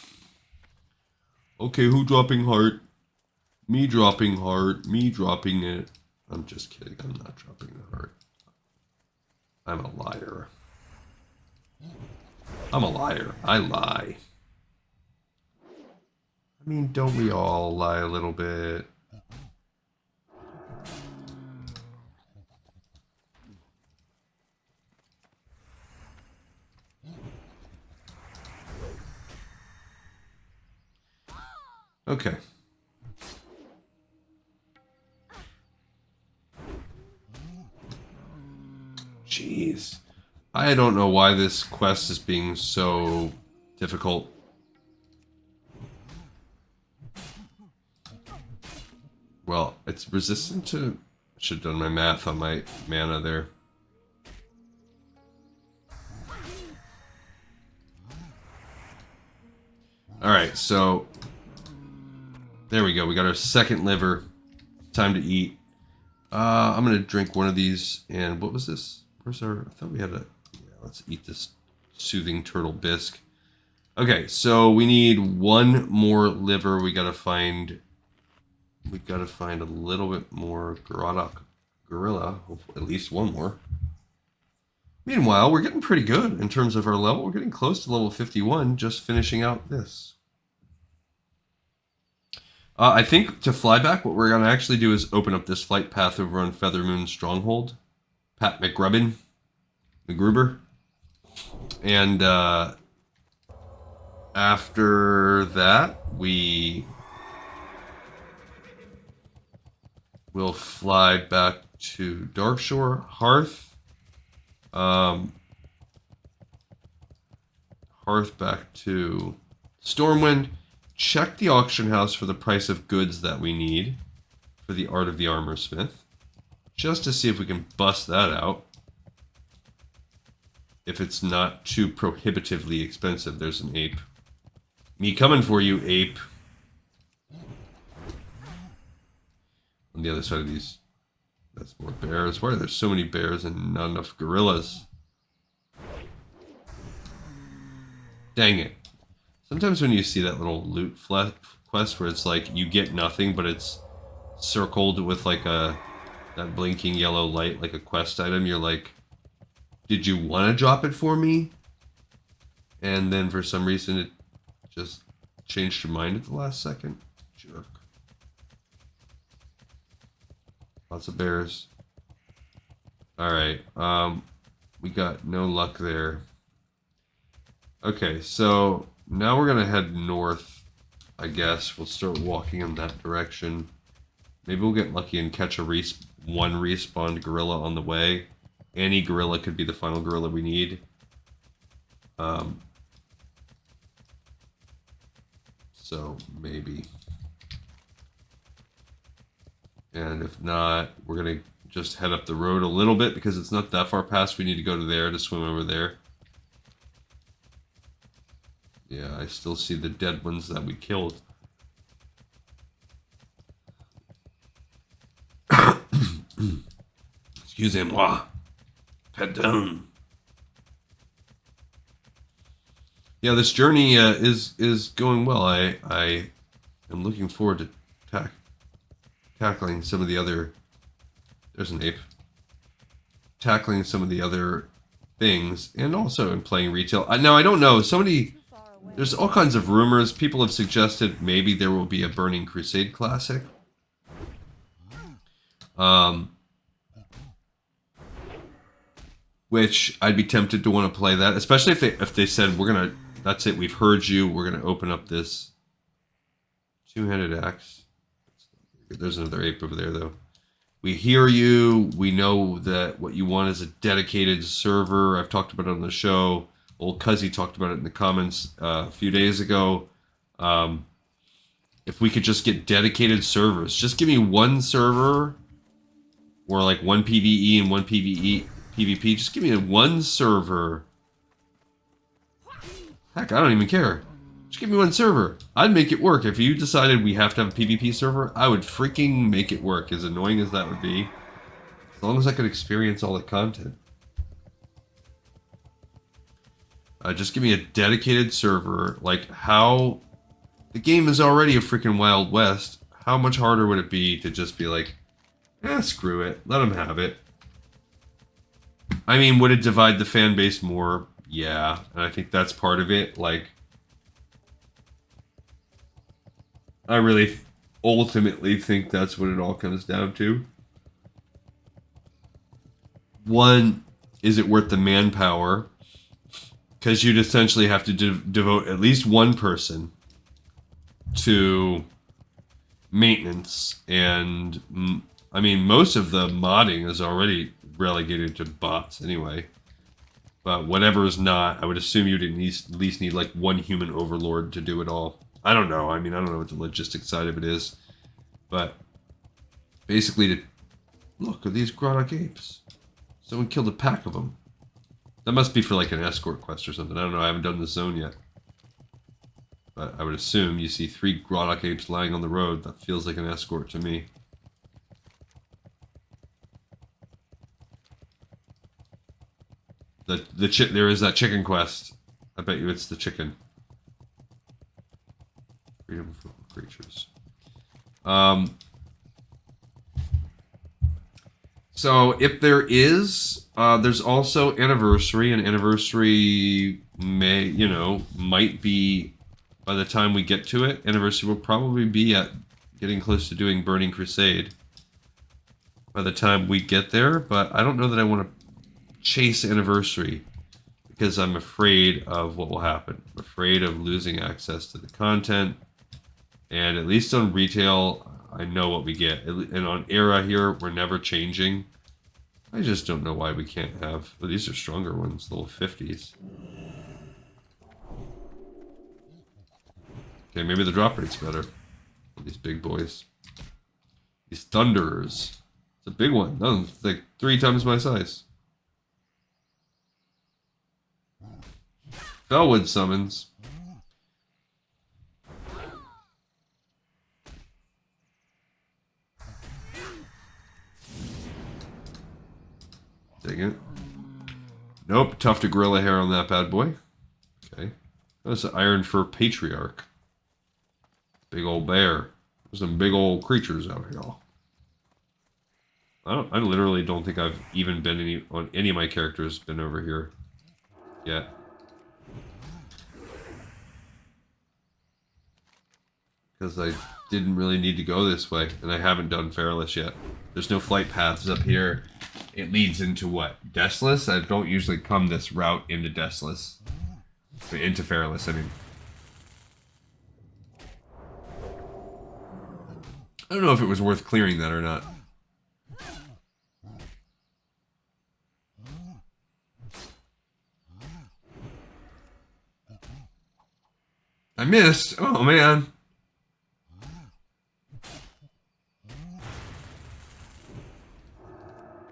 S1: Okay, who dropping heart? Me dropping heart. Me dropping it. I'm just kidding. I'm not dropping the heart. I'm a liar. I'm a liar. I lie. I mean, don't we all lie a little bit? Okay. Jeez. I don't know why this quest is being so difficult. Well, it's resistant to... I should have done my math on my mana there. Alright, so... there we go. We got our second liver. Time to eat. I'm going to drink one of these. And what was this? Where's our... I thought we had a... yeah, let's eat this soothing turtle bisque. Okay, so we need one more liver. We got to find... we've got to find a little bit more gorilla. Hopefully at least one more. Meanwhile, we're getting pretty good in terms of our level. We're getting close to level 51, just finishing out this. I think to fly back, what we're going to actually do is open up this flight path over on Feathermoon Stronghold. Pat McGrubbin. McGruber. And after that, we will fly back to Darkshore, Hearth. Hearth back to Stormwind. Check the auction house for the price of goods that we need for the Art of the Armor Smith. Just to see if we can bust that out. If it's not too prohibitively expensive. There's an ape. Me coming for you, ape. On the other side of these, that's more bears. Why are there so many bears and not enough gorillas? Dang it. Sometimes when you see that little loot quest where it's like you get nothing, but it's circled with like that blinking yellow light, like a quest item, you're like, did you want to drop it for me? And then for some reason it just changed your mind at the last second. Jerk. Lots of bears. Alright, we got no luck there. Okay, so now we're gonna head north, I guess. We'll start walking in that direction. Maybe we'll get lucky and catch one respawned gorilla on the way. Any gorilla could be the final gorilla we need. So maybe. And if not, we're gonna just head up the road a little bit because it's not that far past. We need to go to there to swim over there. Yeah, I still see the dead ones that we killed. Excusez-moi. Pardon. Yeah, this journey is going well. I am looking forward to tackling some of the other... There's an ape. Tackling some of the other things, and also in playing retail. Now, I don't know. There's all kinds of rumors. People have suggested maybe there will be a Burning Crusade Classic. Which I'd be tempted to want to play that, especially if they said that's it, we've heard you, we're gonna open up this two-handed axe. There's another ape over there though. We hear you. We know that what you want is a dedicated server. I've talked about it on the show. Old Cuzzy talked about it in the comments a few days ago. If we could just get dedicated servers, just give me one server, or like one PvE and one PvP. Just give me one server. Heck, I don't even care. Just give me one server. I'd make it work. If you decided we have to have a PvP server, I would freaking make it work, as annoying as that would be. As long as I could experience all the content. Just give me a dedicated server. Like, how... The game is already a freaking Wild West. How much harder would it be to just be like, screw it. Let them have it. I mean, would it divide the fan base more? Yeah. And I think that's part of it. Like, I really ultimately think that's what it all comes down to. One, is it worth the manpower? Because you'd essentially have to devote at least one person to maintenance. And, I mean, most of the modding is already relegated to bots anyway. But whatever is not, I would assume you'd at least need like one human overlord to do it all. I don't know. I mean, I don't know what the logistics side of it is. But basically, look at these Grottock apes. Someone killed a pack of them. That must be for like an escort quest or something. I don't know. I haven't done the zone yet. But I would assume you see 3 Grottock apes lying on the road. That feels like an escort to me. There is that chicken quest. I bet you it's the chicken. Freedom for creatures. So if there is, there's also Anniversary, and Anniversary might be, by the time we get to it, Anniversary will probably be at getting close to doing Burning Crusade by the time we get there, but I don't know that I want to chase Anniversary because I'm afraid of what will happen. I'm afraid of losing access to the content, and at least on retail, I know what we get. And on Era here, we're never changing. I just don't know why we can't have... Well, these are stronger ones, little 50s. Okay, maybe the drop rate's better. These big boys. These Thunderers. It's a big one. No, it's like 3 times my size. Felwood summons. Dang it. Nope, tough to gorilla hair on that bad boy. Okay. That's an Iron Fur Patriarch. Big old bear. There's some big old creatures out here. I literally don't think I've even been on any of my characters been over here yet. Because I didn't really need to go this way, and I haven't done Fairless yet. There's no flight paths up here. It leads into what? Deathless? I don't usually come this route into Deathless. Into Fairless, I mean. I don't know if it was worth clearing that or not. I missed. Oh, man.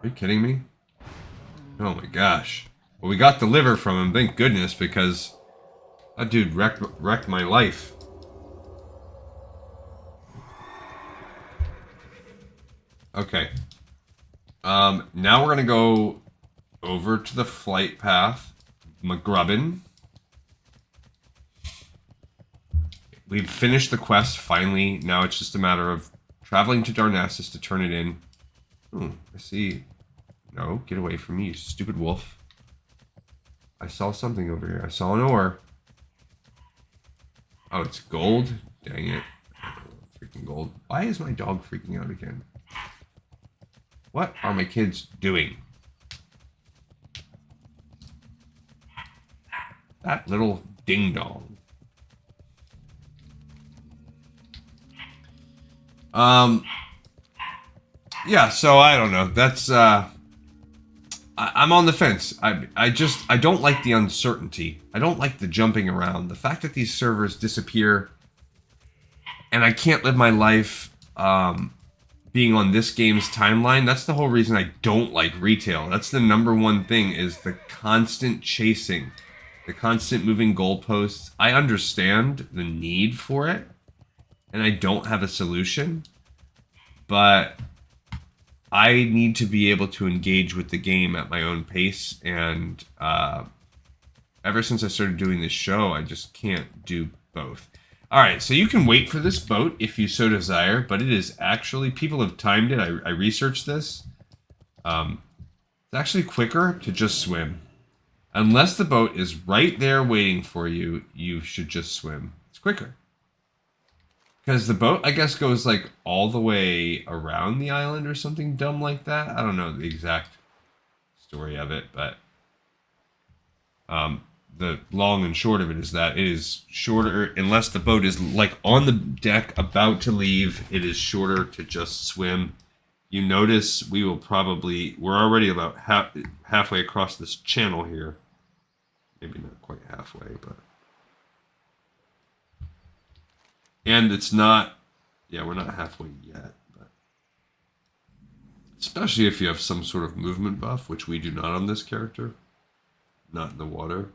S1: Are you kidding me? Oh my gosh. Well, we got the liver from him, thank goodness, because that dude wrecked my life. Okay. Now we're gonna go over to the flight path. McGrubbin. We've finished the quest, finally. Now it's just a matter of traveling to Darnassus to turn it in. I see. No, get away from me, you stupid wolf. I saw something over here. I saw an ore. Oh, it's gold? Dang it. Freaking gold. Why is my dog freaking out again? What are my kids doing? That little ding-dong. Yeah, so I don't know. That's, I'm on the fence. I don't like the uncertainty. I don't like the jumping around. The fact that these servers disappear and I can't live my life being on this game's timeline, that's the whole reason I don't like retail. That's the #1 thing, is the constant chasing, the constant moving goalposts. I understand the need for it, and I don't have a solution, but I need to be able to engage with the game at my own pace, and ever since I started doing this show, I just can't do both. Alright, so you can wait for this boat if you so desire, but it is actually, people have timed it, I researched this. It's actually quicker to just swim. Unless the boat is right there waiting for you, you should just swim. It's quicker. Because the boat, I guess, goes like all the way around the island or something dumb like that. I don't know the exact story of it, but the long and short of it is that it is shorter, unless the boat is like on the deck about to leave, it is shorter to just swim. You notice we're already about halfway across this channel here. Maybe not quite halfway, but... And it's not... Yeah, we're not halfway yet, but... Especially if you have some sort of movement buff, which we do not on this character. Not in the water.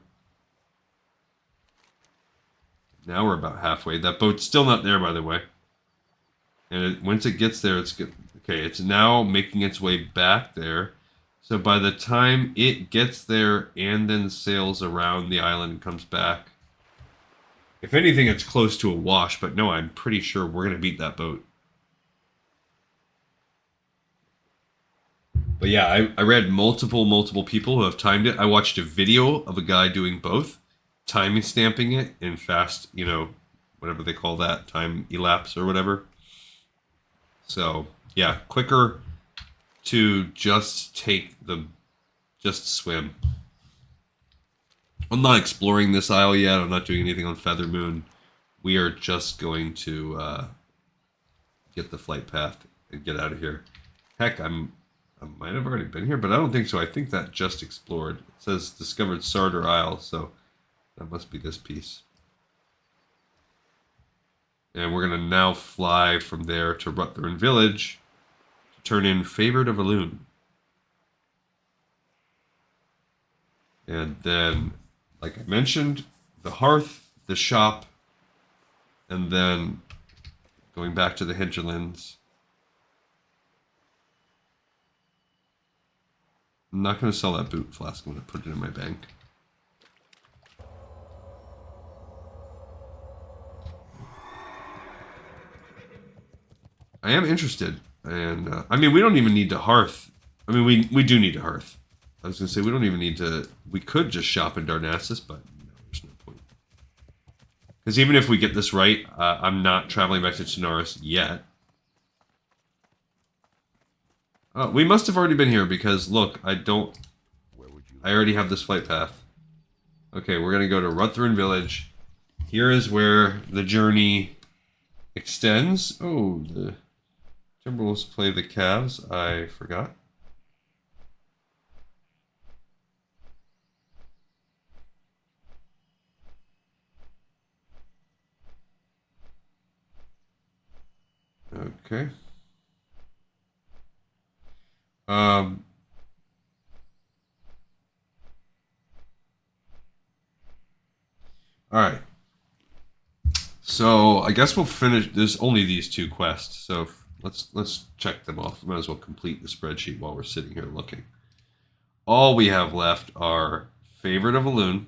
S1: Now we're about halfway. That boat's still not there, by the way. And once it gets there, it's good. Okay, it's now making its way back there. So by the time it gets there and then sails around the island and comes back, if anything, it's close to a wash. But no, I'm pretty sure we're going to beat that boat. But yeah, I read multiple people who have timed it. I watched a video of a guy doing both, time stamping it in fast, whatever they call that, time elapse or whatever. So yeah, quicker to just swim. I'm not exploring this isle yet. I'm not doing anything on Feather Moon. We are just going to get the flight path and get out of here. Heck, I might have already been here, but I don't think so. I think that just explored. It says discovered Sarder Isle, so that must be this piece. And we're going to now fly from there to Rutthorn Village to turn in Favored of Elune. And then, like I mentioned, the hearth, the shop, and then going back to the Hinterlands. I'm not going to sell that boot flask. I'm going to put it in my bank. I am interested. And, I mean, we don't even need to hearth. I mean, we do need to hearth. I was going to say, we don't even need to... We could just shop in Darnassus, but no, there's no point. Because even if we get this right, I'm not traveling back to Chernarus yet. We must have already been here because, look, I already have this flight path. Okay, we're going to go to Ruthrun Village. Here is where the journey extends. Oh, the Timberwolves play the Cavs. I forgot. Okay. All right. So I guess we'll finish. There's only these 2 quests, so let's check them off. Might as well complete the spreadsheet while we're sitting here looking. All we have left are Favorite of Elune.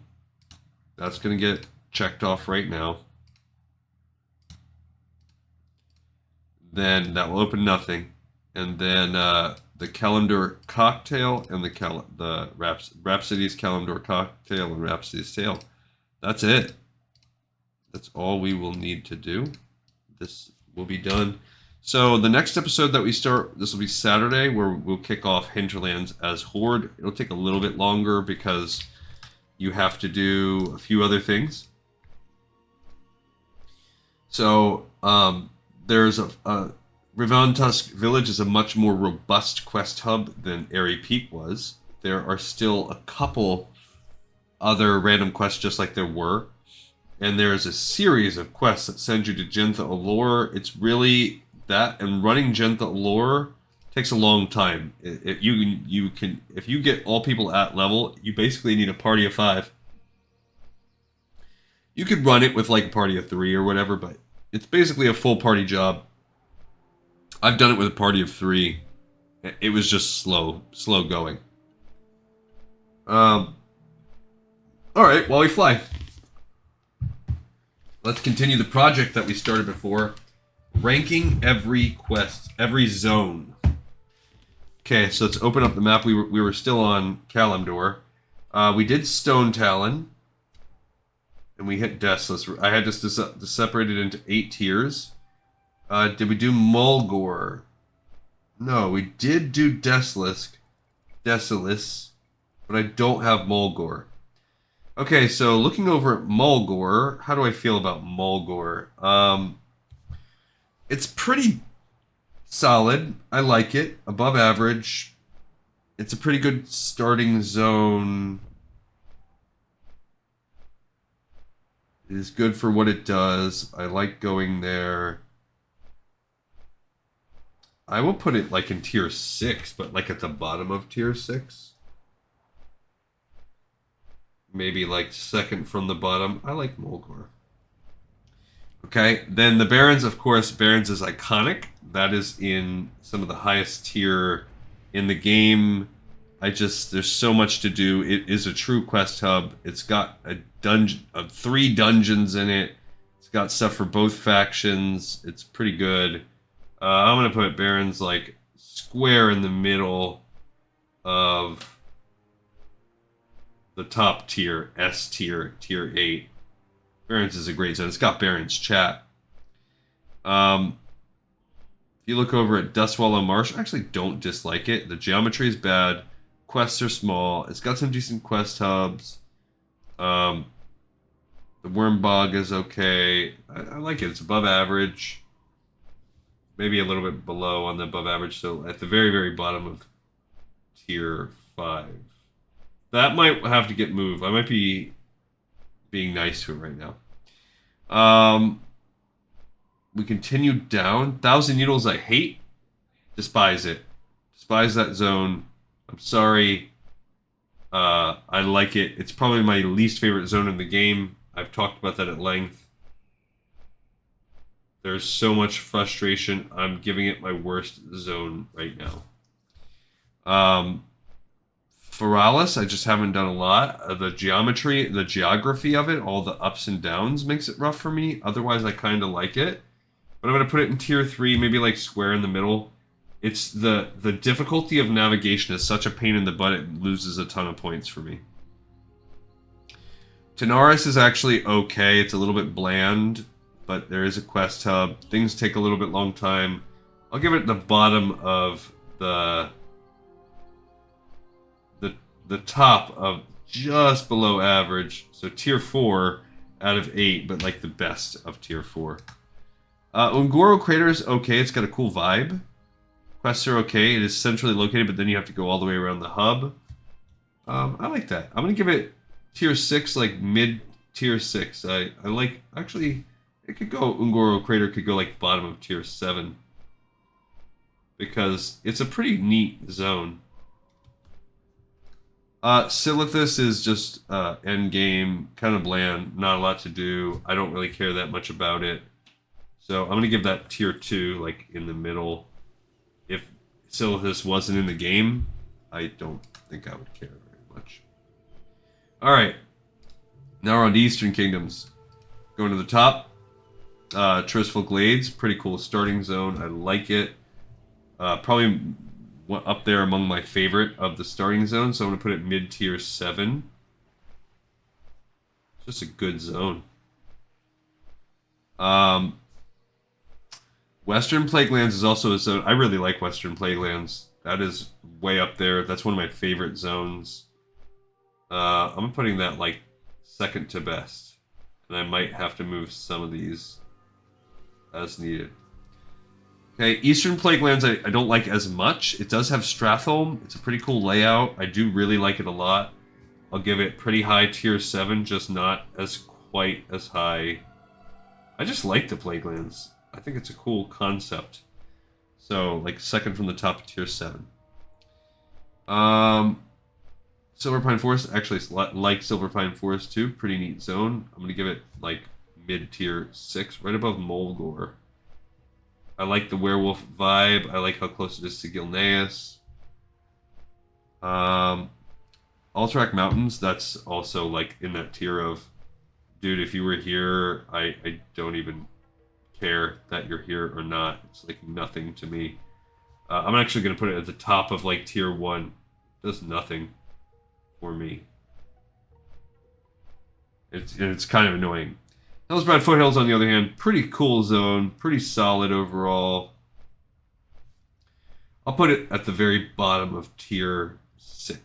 S1: That's going to get checked off right now. Then that will open nothing, and then the Kalimdor Cocktail and the Rhapsody's Kalimdor Cocktail and Rhapsody's Tale. That's it. That's all we will need to do. This will be done. So the next episode that we start, this will be Saturday, where we'll kick off Hinterlands as Horde. It'll take a little bit longer because you have to do a few other things. So there's a Rivantusk Village is a much more robust quest hub than Airy Peak was. There are still a couple other random quests just like there were. And there's a series of quests that send you to Gentha Allure. It's really that, and running Gentha Allure takes a long time. If you get all people at level, you basically need a party of 5. You could run it with like a party of 3 or whatever, but it's basically a full party job. I've done it with a party of 3. It was just slow going. All right, while we fly, let's continue the project that we started before. Ranking every quest, every zone. Okay, so let's open up the map. We were still on Kalimdor. We did Stone Talon. And we hit Deathless. I had just to separate it into 8 tiers. Did we do Mulgore? No, we did do Deathless, but I don't have Mulgore. Okay, so looking over at Mulgore, how do I feel about Mulgore? It's pretty solid. I like it. Above average. It's a pretty good starting zone. It is good for what it does. I like going there. I will put it like in tier 6, but like at the bottom of tier 6. Maybe like second from the bottom. I like Mulgore. Okay, then the Barrens, of course, Barrens is iconic. That is in some of the highest tier in the game. There's so much to do. It is a true quest hub. It's got a dungeon, 3 dungeons in it. It's got stuff for both factions. It's pretty good. I'm gonna put Barrens like square in the middle of the top tier, S tier, tier 8. Barrens is a great zone. It's got Barrens chat. If you look over at Dustwallow Marsh, I actually don't dislike it. The geometry is bad. Quests are small. It's got some decent quest hubs. The Worm Bog is okay. I like it. It's above average. Maybe a little bit below on the above average. So at the very, very bottom of tier 5. That might have to get moved. I might be being nice to it right now. We continue down. Thousand Needles I hate. Despise it. Despise that zone. I'm sorry. I like it. It's probably my least favorite zone in the game. I've talked about that at length. There's so much frustration. I'm giving it my worst zone right now. Feralis, I just haven't done a lot. The geography of it, all the ups and downs makes it rough for me. Otherwise, I kind of like it. but I'm going to put it in tier 3, maybe like square in the middle. It's the difficulty of navigation is such a pain in the butt, it loses a ton of points for me. Darnassus is actually okay. It's a little bit bland, but there is a quest hub. Things take a little bit long time. I'll give it the bottom of the top of just below average. So tier 4 out of 8, but like the best of tier 4. Ungoro Crater is okay. It's got a cool vibe. Quests are okay. It is centrally located, but then you have to go all the way around the hub. I like that. I'm going to give it tier 6, like mid tier 6. I like, actually, it could go, Ungoro Crater could go like bottom of tier 7. Because it's a pretty neat zone. Silithus is just endgame, kind of bland, not a lot to do. I don't really care that much about it. So I'm going to give that tier 2, like in the middle. If Silithus wasn't in the game, I don't think I would care very much. Alright. Now we're on to Eastern Kingdoms. Going to the top. Tristful Glades, pretty cool starting zone. I like it. Probably up there among my favorite of the starting zone, so I'm going to put it mid-tier 7. Just a good zone. Western Plaguelands is also a zone. I really like Western Plaguelands. That is way up there. That's one of my favorite zones. I'm putting that like second to best. And I might have to move some of these as needed. Okay, Eastern Plaguelands I don't like as much. It does have Stratholme. It's a pretty cool layout. I do really like it a lot. I'll give it pretty high tier 7, just not as quite as high. I just like the Plaguelands. I think it's a cool concept. So, like, second from the top of tier 7. Silver Pine Forest, actually, like Silver Pine Forest too. Pretty neat zone. I'm going to give it, like, mid-tier 6, right above Mulgore. I like the werewolf vibe. I like how close it is to Gilneas. Alterac Mountains, that's also, like, in that tier of, dude, if you were here, I don't even care that you're here or not. It's like nothing to me. I'm actually going to put it at the top of like tier 1. It does nothing for me. It's kind of annoying. Hillsbrad Foothills, on the other hand, pretty cool zone, pretty solid overall. I'll put it at the very bottom of tier 6.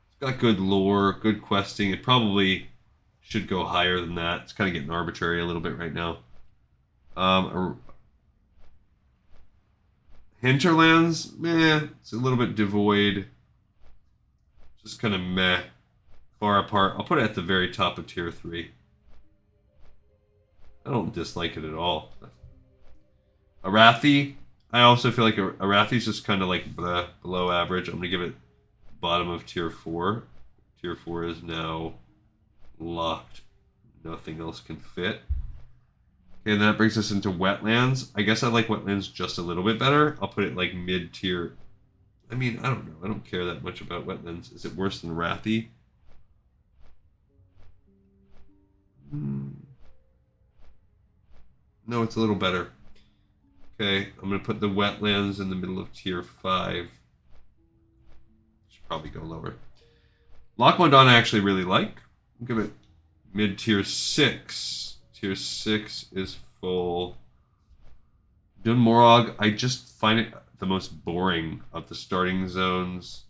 S1: It's got good lore, good questing. It probably should go higher than that. It's kind of getting arbitrary a little bit right now. Hinterlands, meh. It's a little bit devoid. Just kind of meh. Far apart. I'll put it at the very top of tier 3. I don't dislike it at all. Arathi, I also feel like Arathi's just kind of like below average. I'm going to give it bottom of tier 4. Tier 4 is now locked. Nothing else can fit. Okay, and that brings us into Wetlands. I guess I like Wetlands just a little bit better. I'll put it like mid-tier. I mean, I don't know. I don't care that much about Wetlands. Is it worse than Arathi? No, it's a little better. Okay, I'm going to put the Wetlands in the middle of tier 5. Should probably go lower. Loch Montana I actually really like. I'll give it mid-tier 6. Tier 6 is full. Dun Morag, I just find it the most boring of the starting zones.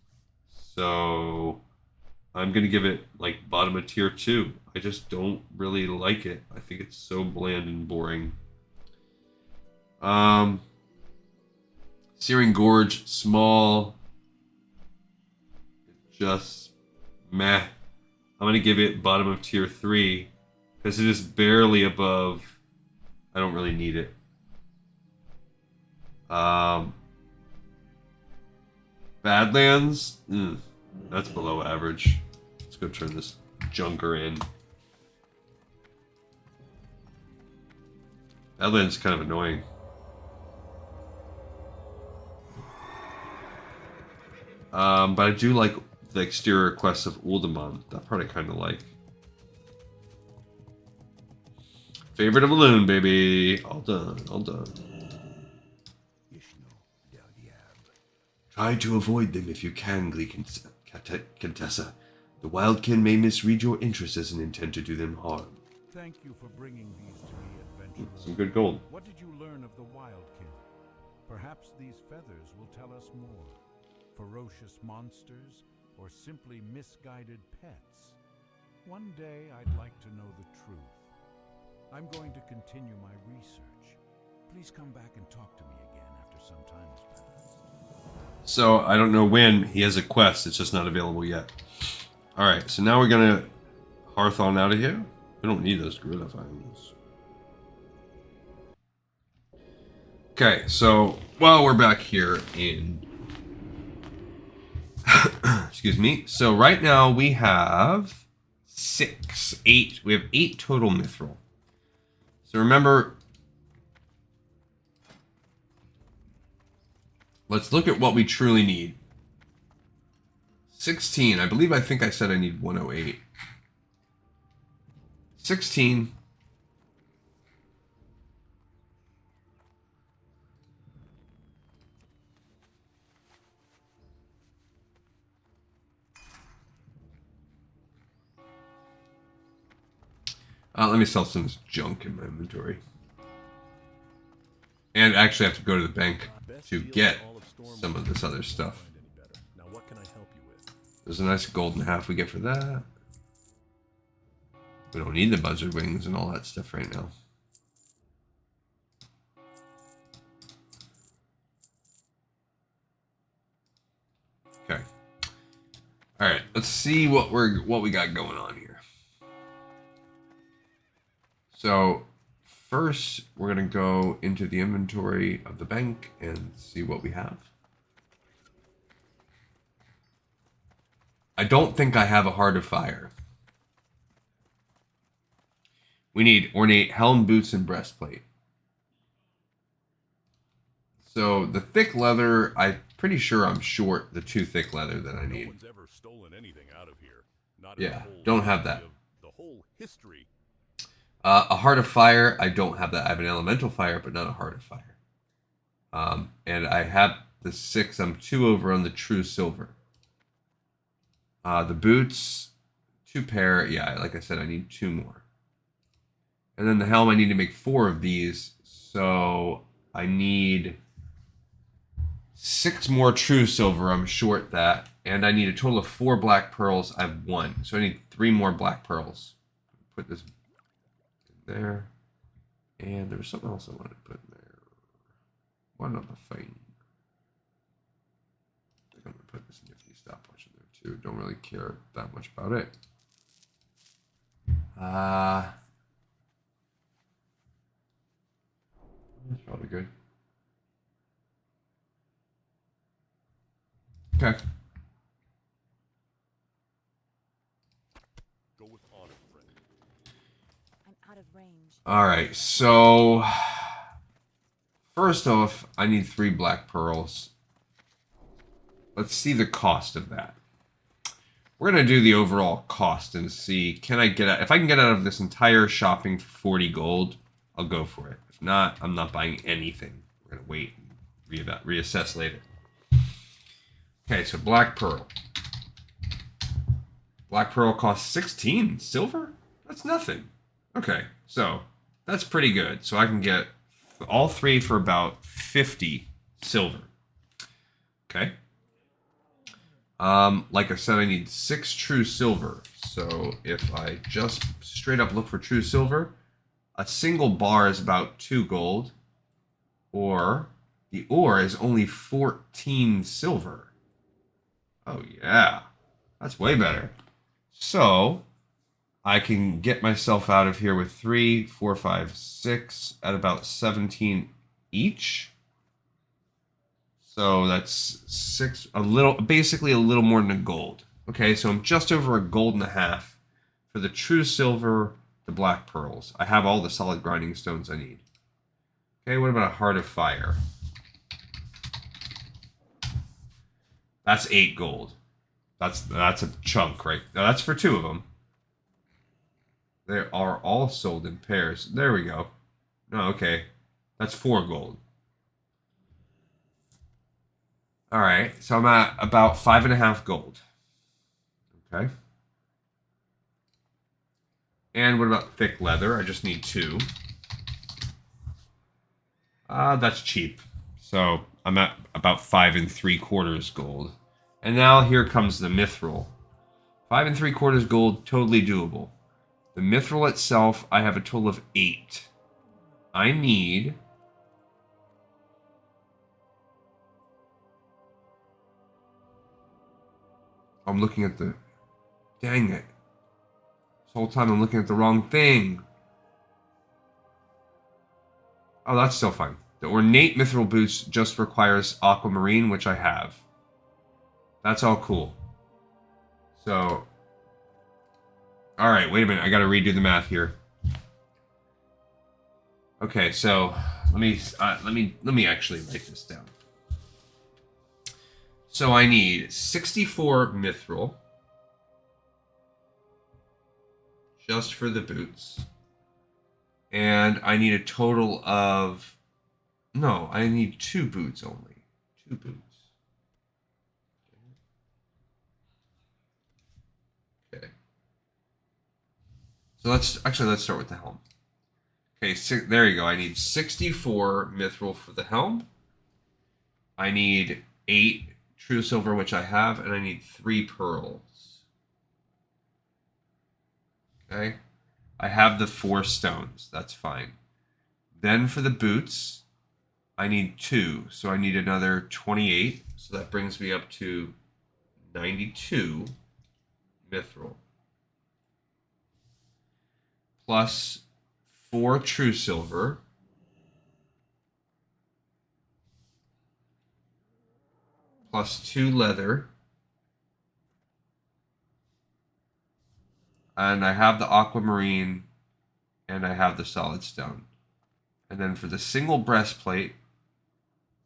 S1: So I'm going to give it like bottom of tier 2. I just don't really like it. I think it's so bland and boring. Searing Gorge, small. Just meh. I'm going to give it bottom of tier 3 because it is barely above. I don't really need it. Badlands, that's below average. Let's go turn this junker in. Badlands is kind of annoying. But I do like the exterior quests of Uldaman. That part I kind of like. Favorite of Elune, baby. All done, all done. Try to avoid them if you can, Contessa. The Wildkin may misread your interests and intend to do them harm.
S2: Thank you for bringing these to me, adventurer.
S1: Some good gold.
S2: What did you learn of the Wildkin? Perhaps these feathers will tell us more. Ferocious monsters, or simply misguided pets? One day I'd like to know the truth. I'm going to continue my research. Please come back and talk to me again after some time has passed.
S1: So, I don't know when. He has a quest. It's just not available yet. Alright, so now we're going to hearth on out of here. We don't need those gorilla fangs. Okay, so while we're back here in... Excuse me. So right now we have 8. We have 8 total mithril. So remember... Let's look at what we truly need. 16. I think I said I need 108. 16. Let me sell some junk in my inventory. And actually I have to go to the bank to get some of this other stuff.
S3: Now, what can I help you with?
S1: There's a nice golden half we get for that. We don't need the buzzard wings and all that stuff right now. Okay. All right. Let's see what we got going on here. So first, we're gonna go into the inventory of the bank and see what we have. I don't think I have a Heart of Fire. We need ornate helm, boots, and breastplate. So the thick leather, I'm pretty sure I'm short the 2 thick leather that I need.
S3: No one's ever stolen anything out of here. Not
S1: Yeah, don't have that.
S3: The whole history.
S1: A Heart of Fire, I don't have that. I have an Elemental Fire, but not a Heart of Fire. And I have the 6. I'm 2 over on the True Silver. The boots, 2 pair. Yeah, like I said, I need 2 more. And then the helm, I need to make 4 of these. So I need 6 more True Silver. I'm short that. And I need a total of 4 black pearls. I have 1. So I need 3 more black pearls. Put this in there. And there was something else I wanted to put in there. One other thing. I think I'm going to put this nifty stopwatch in there too. Don't really care that much about it. That's probably good. Okay.
S3: Go with honor, friend.
S4: I'm out of range.
S1: All right, so first off, I need 3 black pearls. Let's see the cost of that. We're gonna do the overall cost and see, can I get out? If I can get out of this entire shopping for 40 gold, I'll go for it. If not, I'm not buying anything. We're gonna wait and reassess later. Okay, so black pearl. Black pearl costs 16 silver? That's nothing. Okay, so that's pretty good. So I can get all 3 for about 50 silver. Okay. Like I said, I need 6 true silver. So if I just straight up look for true silver, a single bar is about 2 gold, or the ore is only 14 silver. Oh yeah, that's way better. So I can get myself out of here with 3, 4, 5, 6 at about 17 each. So that's 6, basically a little more than a gold. Okay, so I'm just over a gold and a half for the true silver, the black pearls. I have all the solid grinding stones I need. Okay, what about a Heart of Fire? That's 8 gold. That's a chunk, right? Now that's for 2 of them. They are all sold in pairs. There we go. No, okay. That's 4 gold. Alright, so I'm at about 5.5 gold. Okay. And what about thick leather? I just need 2. That's cheap. So I'm at about 5 3/4 gold. And now here comes the mithril. 5 3/4 gold, totally doable. The mithril itself, I have a total of 8. I need... I'm looking at the... Dang it. This whole time I'm looking at the wrong thing. Oh, that's still fine. The ornate mithril boots just requires aquamarine, which I have. That's all cool. So... Alright, wait a minute. I gotta redo the math here. Okay, so let me actually write this down. So I need 64 mithril just for the boots. And I need a total of... No, I need 2 boots only. 2 boots. Okay. So let's start with the helm. Okay, there you go. I need 64 mithril for the helm. I need 8 true silver, which I have, and I need 3 pearls. Okay. I have the 4 stones. That's fine. Then for the boots, I need 2. So I need another 28. So that brings me up to 92 mithril. Plus 4 true silver. Plus 2 leather. And I have the aquamarine, and I have the solid stone. And then for the single breastplate,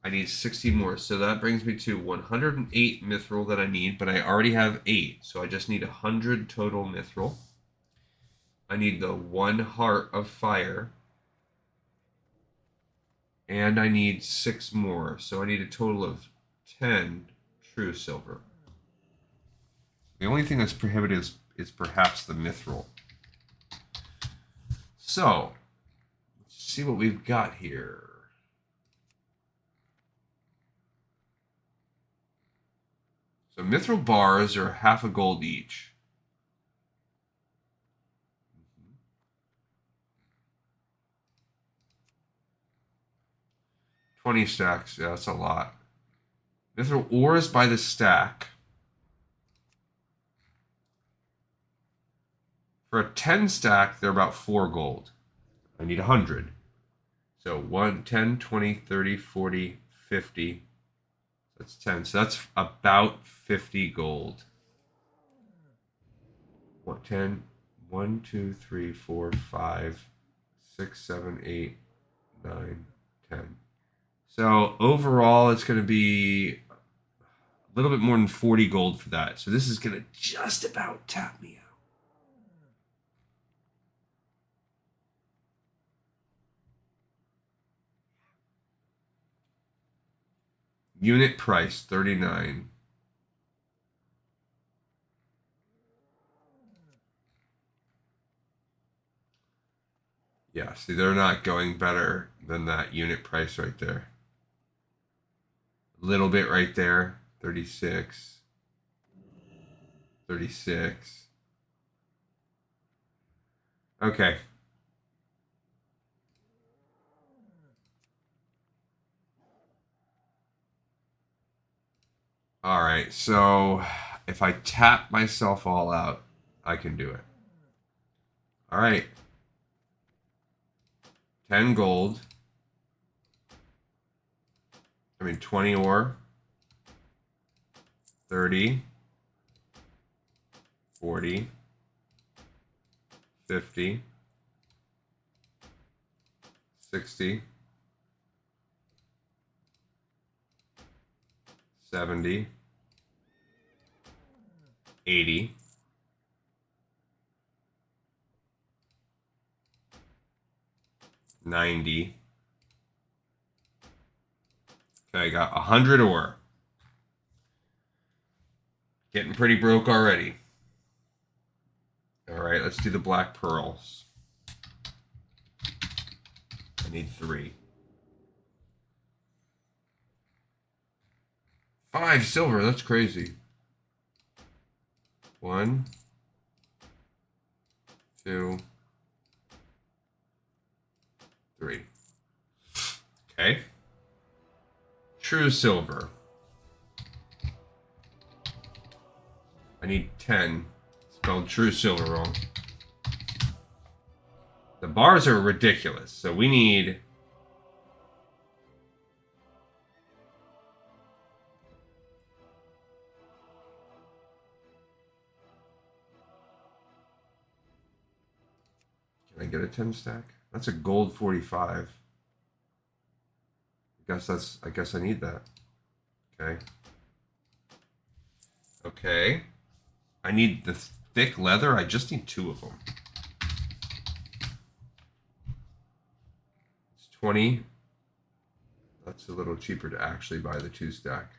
S1: I need 60 more. So that brings me to 108 mithril that I need, but I already have 8. So I just need 100 total mithril. I need the 1 heart of fire. And I need 6 more. So I need a total of 10 true silver. The only thing that's prohibitive is perhaps the mithril. So, let's see what we've got here. So mithril bars are half a gold each. 20 stacks, yeah, that's a lot. Mithril ores by the stack. For a 10 stack, they're about 4 gold. I need 100. So 1, 10, 20, 30, 40, 50. That's 10. So that's about 50 gold. What, 10? 1, 2, 3, 4, 5, 6, 7, 8, 9, 10. So overall, it's going to be a little bit more than 40 gold for that. So this is going to just about tap me out. Unit price, 39. Yeah, see, they're not going better than that unit price right there. A little bit right there, 36. 36. Okay. All right, so if I tap myself all out, I can do it. All right. 10 gold. 20 ore. 30. 40. 50. 60. 70. 80. 90. Okay, I got 100 ore. Getting pretty broke already. Alright, let's do the black pearls. I need 3. 5 silver, that's crazy. 1, 2, 3. Okay. True silver. I need 10. Spelled true silver wrong. The bars are ridiculous, so we need... Can I get a 10 stack? That's a gold 45. I guess I need that. Okay. Okay. I need the thick leather. I just need 2 of them. It's 20. That's a little cheaper to actually buy the 2 stack.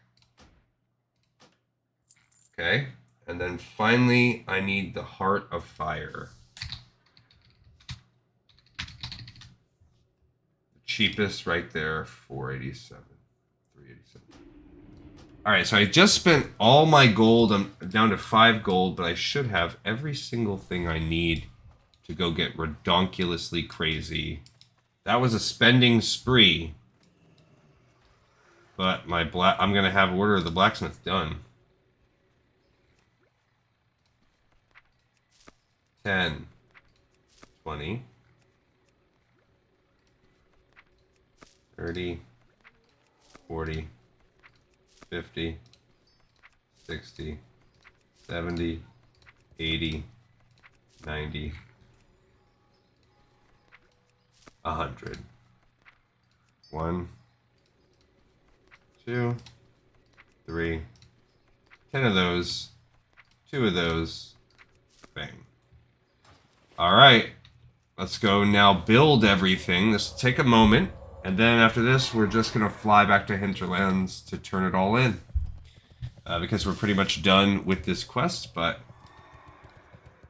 S1: Okay. And then finally, I need the Heart of Fire. The cheapest right there, 487. 387. Alright, so I just spent all my gold. I'm down to 5 gold, but I should have every single thing I need to go get redonkulously crazy. That was a spending spree. But I'm going to have Order of the Blacksmith done. 10, 20, 30, 40, 50, 60, 70, 80, 90, 100. 1, 2, 3, 10 of those, 2 of those, bang. Alright, let's go now build everything. This will take a moment, and then after this, we're just going to fly back to Hinterlands to turn it all in. Because we're pretty much done with this quest, but...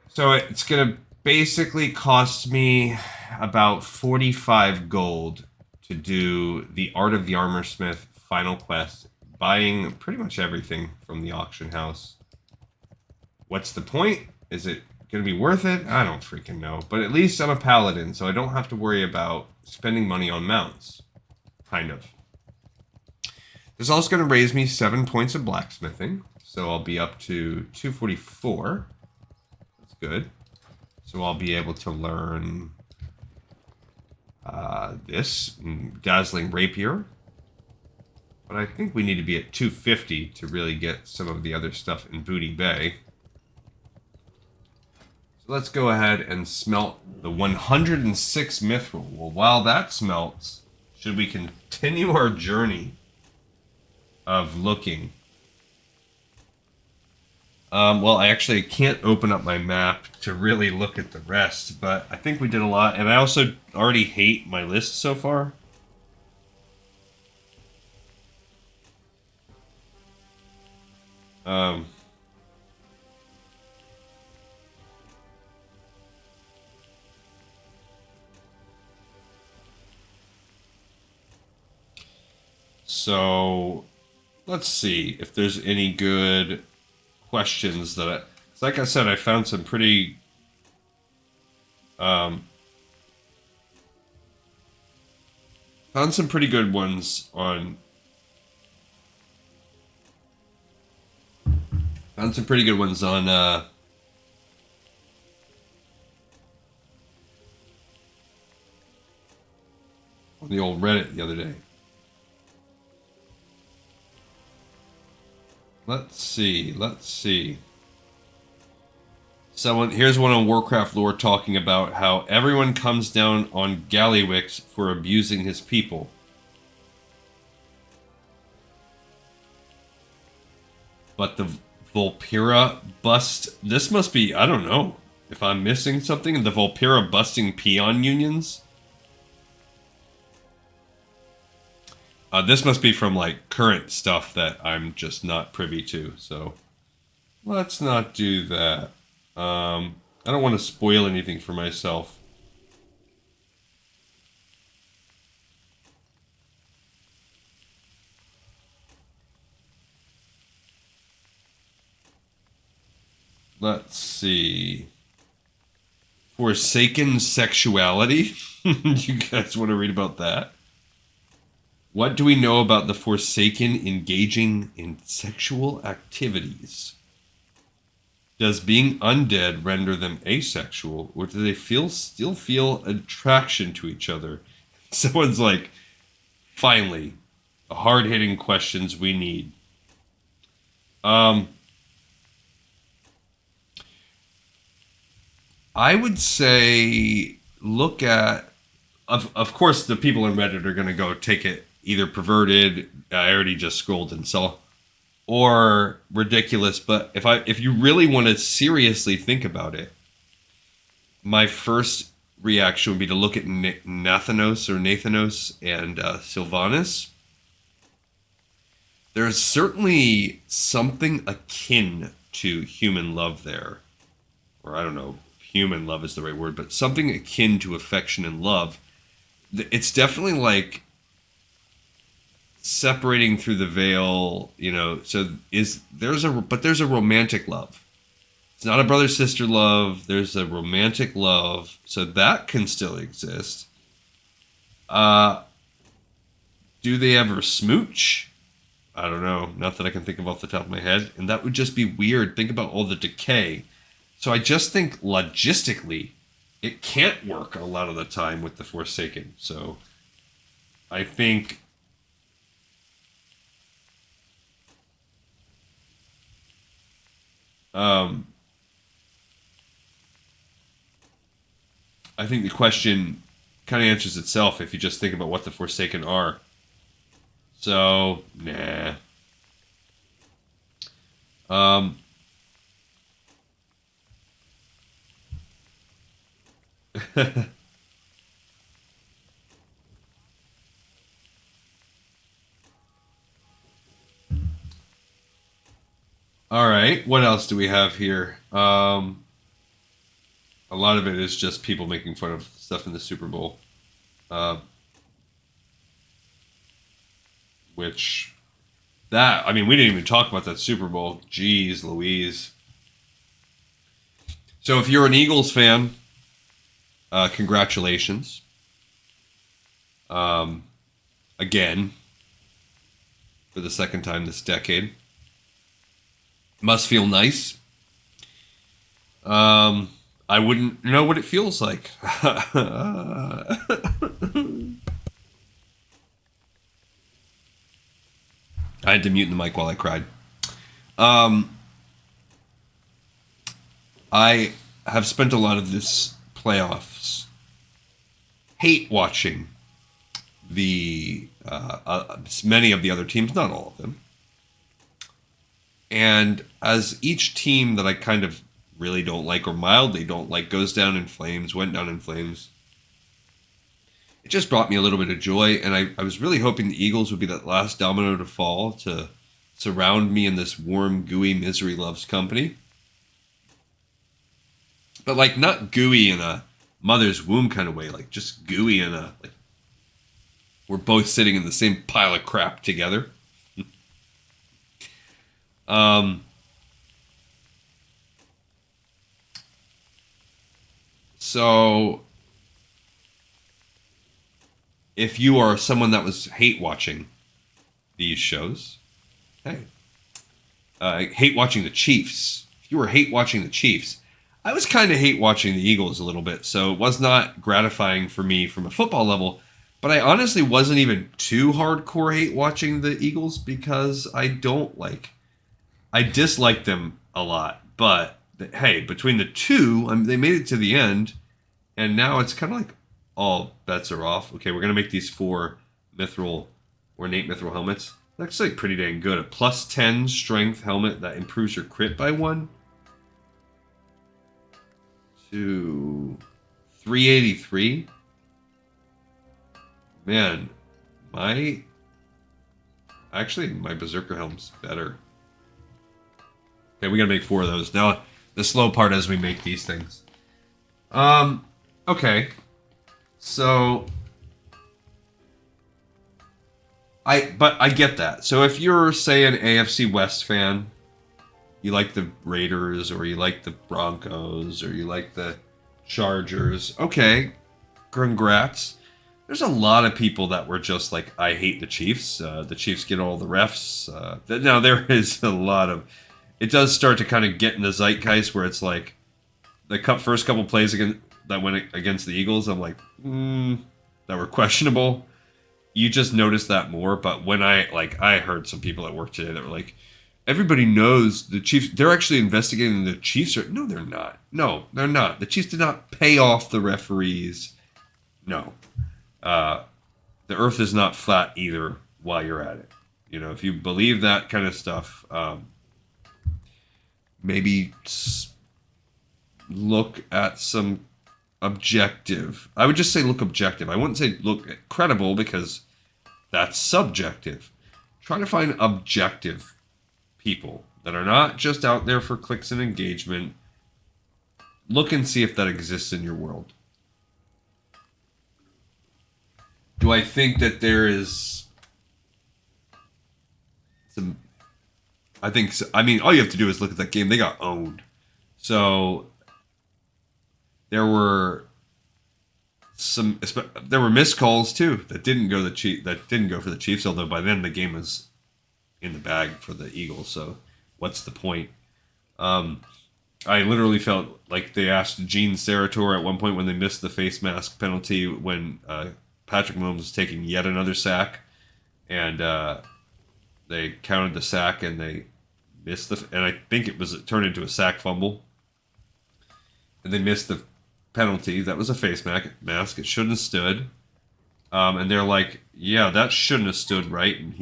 S1: So it's going to basically cost me about 45 gold to do the Art of the Armorsmith final quest, buying pretty much everything from the auction house. What's the point? Is it going to be worth it? I don't freaking know. But at least I'm a paladin, so I don't have to worry about spending money on mounts. Kind of. This is also going to raise me 7 points of blacksmithing, so I'll be up to 244. That's good. So I'll be able to learn this Dazzling Rapier. But I think we need to be at 250 to really get some of the other stuff in Booty Bay. So let's go ahead and smelt the 106 mithril. Well, while that smelts, should we continue our journey of looking? Well, I actually can't open up my map to really look at the rest, but I think we did a lot, and I also already hate my list so far. So, let's see if there's any good questions that like I said, I found some pretty good ones on the old Reddit the other day. Let's see. Here's one on Warcraft lore talking about how everyone comes down on Gallywix for abusing his people. But the Volpira bust... This must be... I don't know if I'm missing something. The Volpira busting peon unions? This must be from like current stuff that I'm just not privy to. So let's not do that. I don't want to spoil anything for myself. Let's see. Forsaken sexuality. You guys want to read about that? What do we know about the Forsaken engaging in sexual activities? Does being undead render them asexual, or do they still feel attraction to each other? Someone's like, finally, the hard-hitting questions we need. I would say look at, of course, the people on Reddit are going to go take it either perverted, I already just scrolled and saw, or ridiculous. But if you really want to seriously think about it, my first reaction would be to look at Nathanos and Sylvanas. There's certainly something akin to human love there, or I don't know. Human love is the right word, but something akin to affection and love. It's definitely like separating through the veil, you know. So there's a romantic love. It's not a brother-sister love. There's a romantic love, so that can still exist. Do they ever smooch? I don't know. Not that I can think of off the top of my head, and that would just be weird. Think about all the decay. So I just think logistically, it can't work a lot of the time with the Forsaken. So I think the question kind of answers itself if you just think about what the Forsaken are. So, nah. All right, what else do we have here? A lot of it is just people making fun of stuff in the Super Bowl. Which, I mean, we didn't even talk about that Super Bowl. Jeez Louise. So if you're an Eagles fan, congratulations. Again, for the second time this decade. Must feel nice. I wouldn't know what it feels like. I had to mute the mic while I cried. I have spent a lot of this playoffs hate watching the many of the other teams, not all of them. And as each team that I kind of really don't like or mildly don't like went down in flames, it just brought me a little bit of joy. And I was really hoping the Eagles would be that last domino to fall to surround me in this warm, gooey misery loves company. But like not gooey in a mother's womb kind of way, like just gooey in a, like, we're both sitting in the same pile of crap together. So if you are someone that was hate watching these shows, hey, hate watching the Chiefs. If you were hate watching the Chiefs, I was kind of hate watching the Eagles a little bit. So it was not gratifying for me from a football level, but I honestly wasn't even too hardcore hate watching the Eagles because I dislike them a lot. But hey, between the two, they made it to the end, and now it's kind of like all bets are off. Okay, we're gonna make these 4 mithril or innate mithril helmets. That's like pretty dang good. A +10 strength helmet that improves your crit by 1 to 383. Man, my Actually, my Berserker Helm's better. Okay, we gotta make 4 of those. Now, the slow part is we make these things. Okay. So... But I get that. So if you're, say, an AFC West fan, you like the Raiders, or you like the Broncos, or you like the Chargers, okay, congrats. There's a lot of people that were just like, I hate the Chiefs. The Chiefs get all the refs. Now, there is a lot of... It does start to kind of get in the zeitgeist where it's like, the first couple plays that went against the Eagles, I'm like, that were questionable. You just notice that more. But when I heard some people at work today that were like, everybody knows the Chiefs, they're actually investigating the Chiefs. No, they're not. No, they're not. The Chiefs did not pay off the referees. No. The earth is not flat either while you're at it. You know, if you believe that kind of stuff, maybe look at some objective. I would just say look objective. I wouldn't say look credible because that's subjective. Try to find objective people that are not just out there for clicks and engagement. Look and see if that exists in your world. Do I think that there is some... I think so. I mean, all you have to do is look at that game. They got owned. So there were missed calls too that didn't go for the Chiefs, although by then the game was in the bag for the Eagles. So what's the point? I literally felt like they asked Gene Sarator at one point when they missed the face mask penalty when Patrick Mahomes was taking yet another sack, and they counted the sack and they missed and I think it turned into a sack fumble, and they missed the penalty. That was a face mask. It shouldn't have stood. And they're like, yeah, that shouldn't have stood, right? And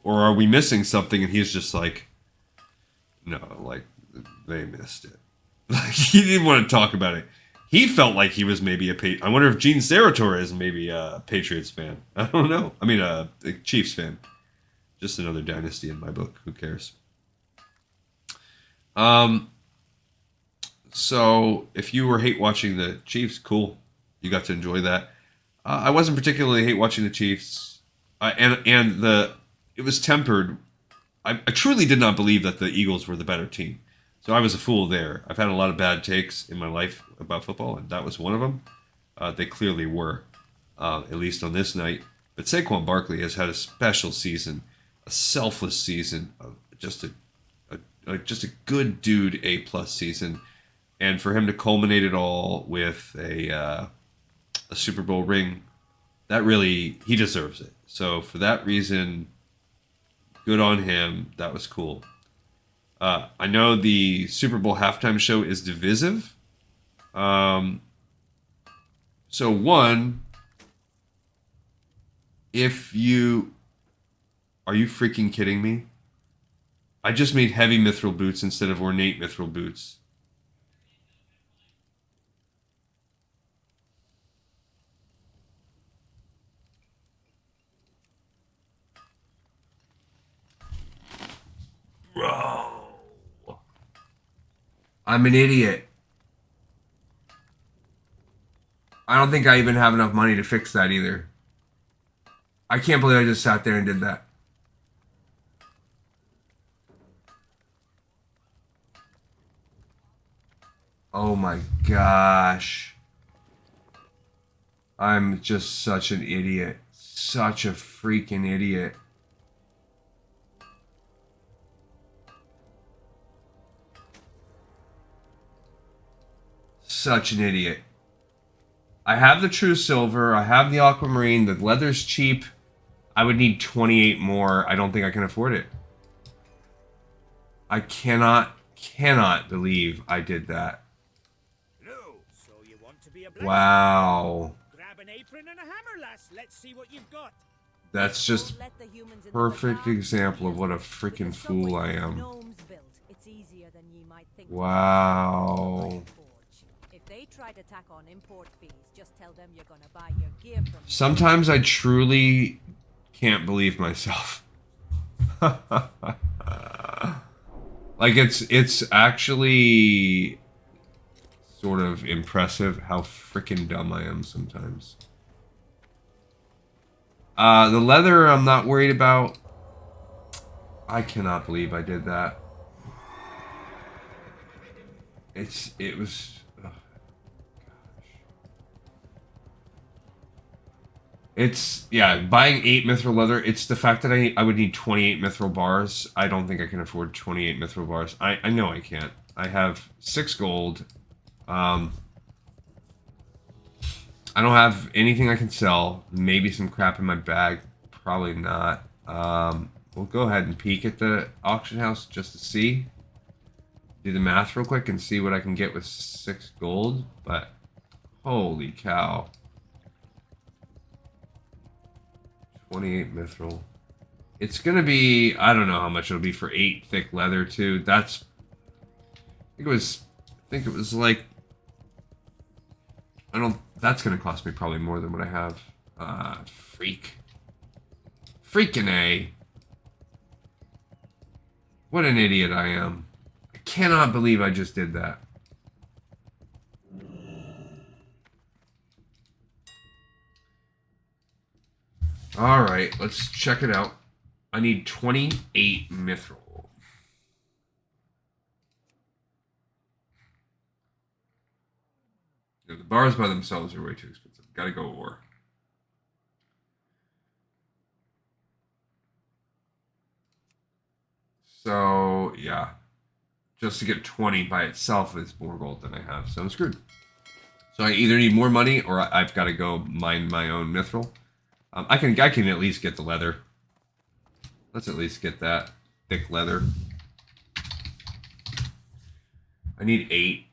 S1: or are we missing something? And he's just like, no, like, they missed it. Like, he didn't want to talk about it. He felt like he was maybe I wonder if Gene Sarator is maybe a Patriots fan. I don't know. I mean, a Chiefs fan. Just another dynasty in my book. Who cares? So if you were hate watching the Chiefs, cool. You got to enjoy that. I wasn't particularly hate watching the Chiefs. It was tempered. I truly did not believe that the Eagles were the better team. So I was a fool there. I've had a lot of bad takes in my life about football, and that was one of them. They clearly were, at least on this night. But Saquon Barkley has had a special season, a selfless season, just a good dude, A+ season, and for him to culminate it all with a Super Bowl ring, that really, he deserves it. So for that reason, good on him. That was cool. I know the Super Bowl halftime show is divisive. So one, are you freaking kidding me? I just made heavy mithril boots instead of ornate mithril boots. Bro. I'm an idiot. I don't think I even have enough money to fix that either. I can't believe I just sat there and did that. Oh my gosh. I'm just such an idiot. Such a freaking idiot. Such an idiot. I have the true silver. I have the aquamarine. The leather's cheap. I would need 28 more. I don't think I can afford it. I cannot believe I did that.
S5: So you want to be a blacksmith?
S1: Wow.
S5: Grab an apron and a hammer, lass. Let's see what you've got.
S1: That's just perfect example of what a freaking fool I am. Wow.
S4: If they try to tack on import fees, just tell them you're gonna buy your gear from.
S1: Sometimes I truly can't believe myself. Like it's actually sort of impressive how freaking dumb I am sometimes. The leather I'm not worried about. I cannot believe I did that. It was oh, it's yeah, buying 8 mithril leather, it's the fact that I would need 28 mithril bars. I don't think I can afford 28 mithril bars. I know I can't. I have 6 gold. I don't have anything I can sell. Maybe some crap in my bag. Probably not. We'll go ahead and peek at the auction house just to see. Do the math real quick and see what I can get with 6 gold. But holy cow. 28 mithril. It's gonna be, I don't know how much it'll be for 8 thick leather too. That's, I think it was like, that's gonna cost me probably more than what I have. Freaking A. What an idiot I am. I cannot believe I just did that. Alright, let's check it out. I need 28 mithril. The bars by themselves are way too expensive. Gotta go ore. So, yeah. Just to get 20 by itself is more gold than I have, so I'm screwed. So I either need more money or I've got to go mine my own mithril. I can at least get the leather. Let's at least get that thick leather. I need 8.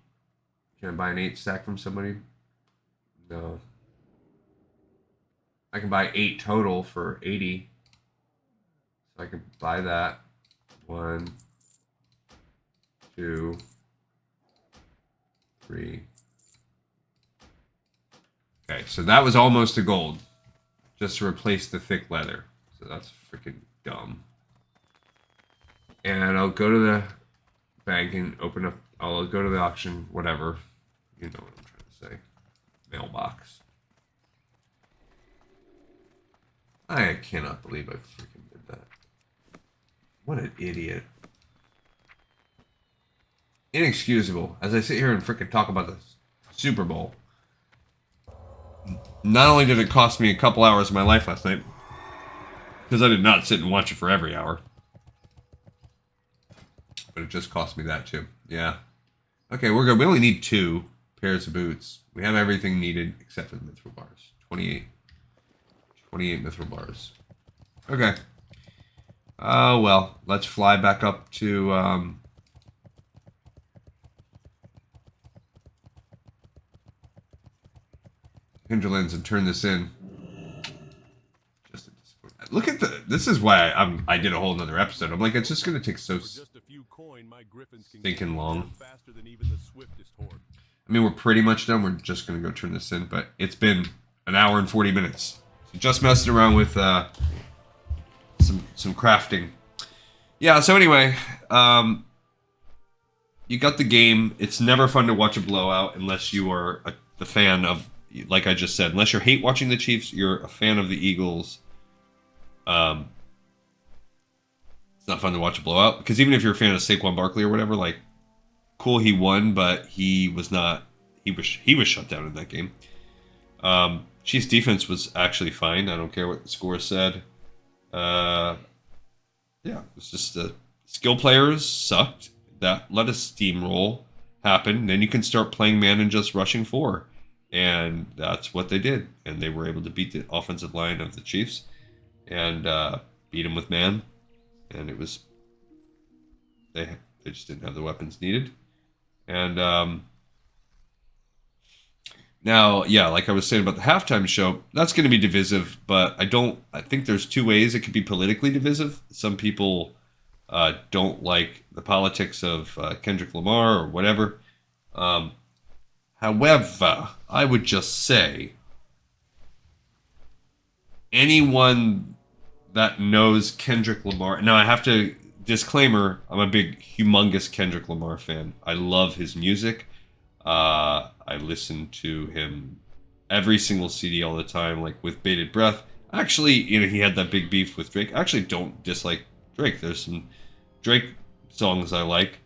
S1: Can I buy an 8 stack from somebody? No. I can buy 8 total for 80. So I can buy that. 1, 2, 3. Okay, so that was almost a gold. Just to replace the thick leather. So that's freaking dumb. And I'll go to the bank and open up, I'll go to the auction, whatever. You know what I'm trying to say. Mailbox. I cannot believe I freaking did that. What an idiot. Inexcusable. As I sit here and freaking talk about the Super Bowl. Not only did it cost me a couple hours of my life last night, because I did not sit and watch it for every hour, but it just cost me that too. Yeah. Okay, we're good. We only need 2 pairs of boots. We have everything needed except for the mithril bars. 28 mithril bars. Okay. Well, let's fly back up to, Hinterlands and turn this in. Just a disappointment. Look at this is why I did a whole nother episode. I'm like, it's just gonna take so stinking long.
S3: Faster than even the swiftest horde.
S1: I mean, we're pretty much done. We're just gonna go turn this in, but it's been an hour and 40 minutes. So just messing around with some crafting. Yeah. So anyway, you got the game. It's never fun to watch a blowout unless you are the fan of. Like I just said, unless you hate watching the Chiefs, you're a fan of the Eagles. It's not fun to watch a blowout because even if you're a fan of Saquon Barkley or whatever, like, cool, he won, but he was not. He was shut down in that game. Chiefs defense was actually fine. I don't care what the score said. Yeah, it was just the skill players sucked. That let a steamroll happen. Then you can start playing man and just rushing 4. And that's what they did. And they were able to beat the offensive line of the Chiefs and beat them with man. And it was... They just didn't have the weapons needed. And now, yeah, like I was saying about the halftime show, that's going to be divisive. But I think there's 2 ways it could be politically divisive. Some people don't like the politics of Kendrick Lamar or whatever. However, I would just say anyone that knows Kendrick Lamar. Now I have to disclaimer: I'm a big, humongous Kendrick Lamar fan. I love his music. I listen to him every single CD all the time, like with bated breath. Actually, he had that big beef with Drake. I actually don't dislike Drake. There's some Drake songs I like.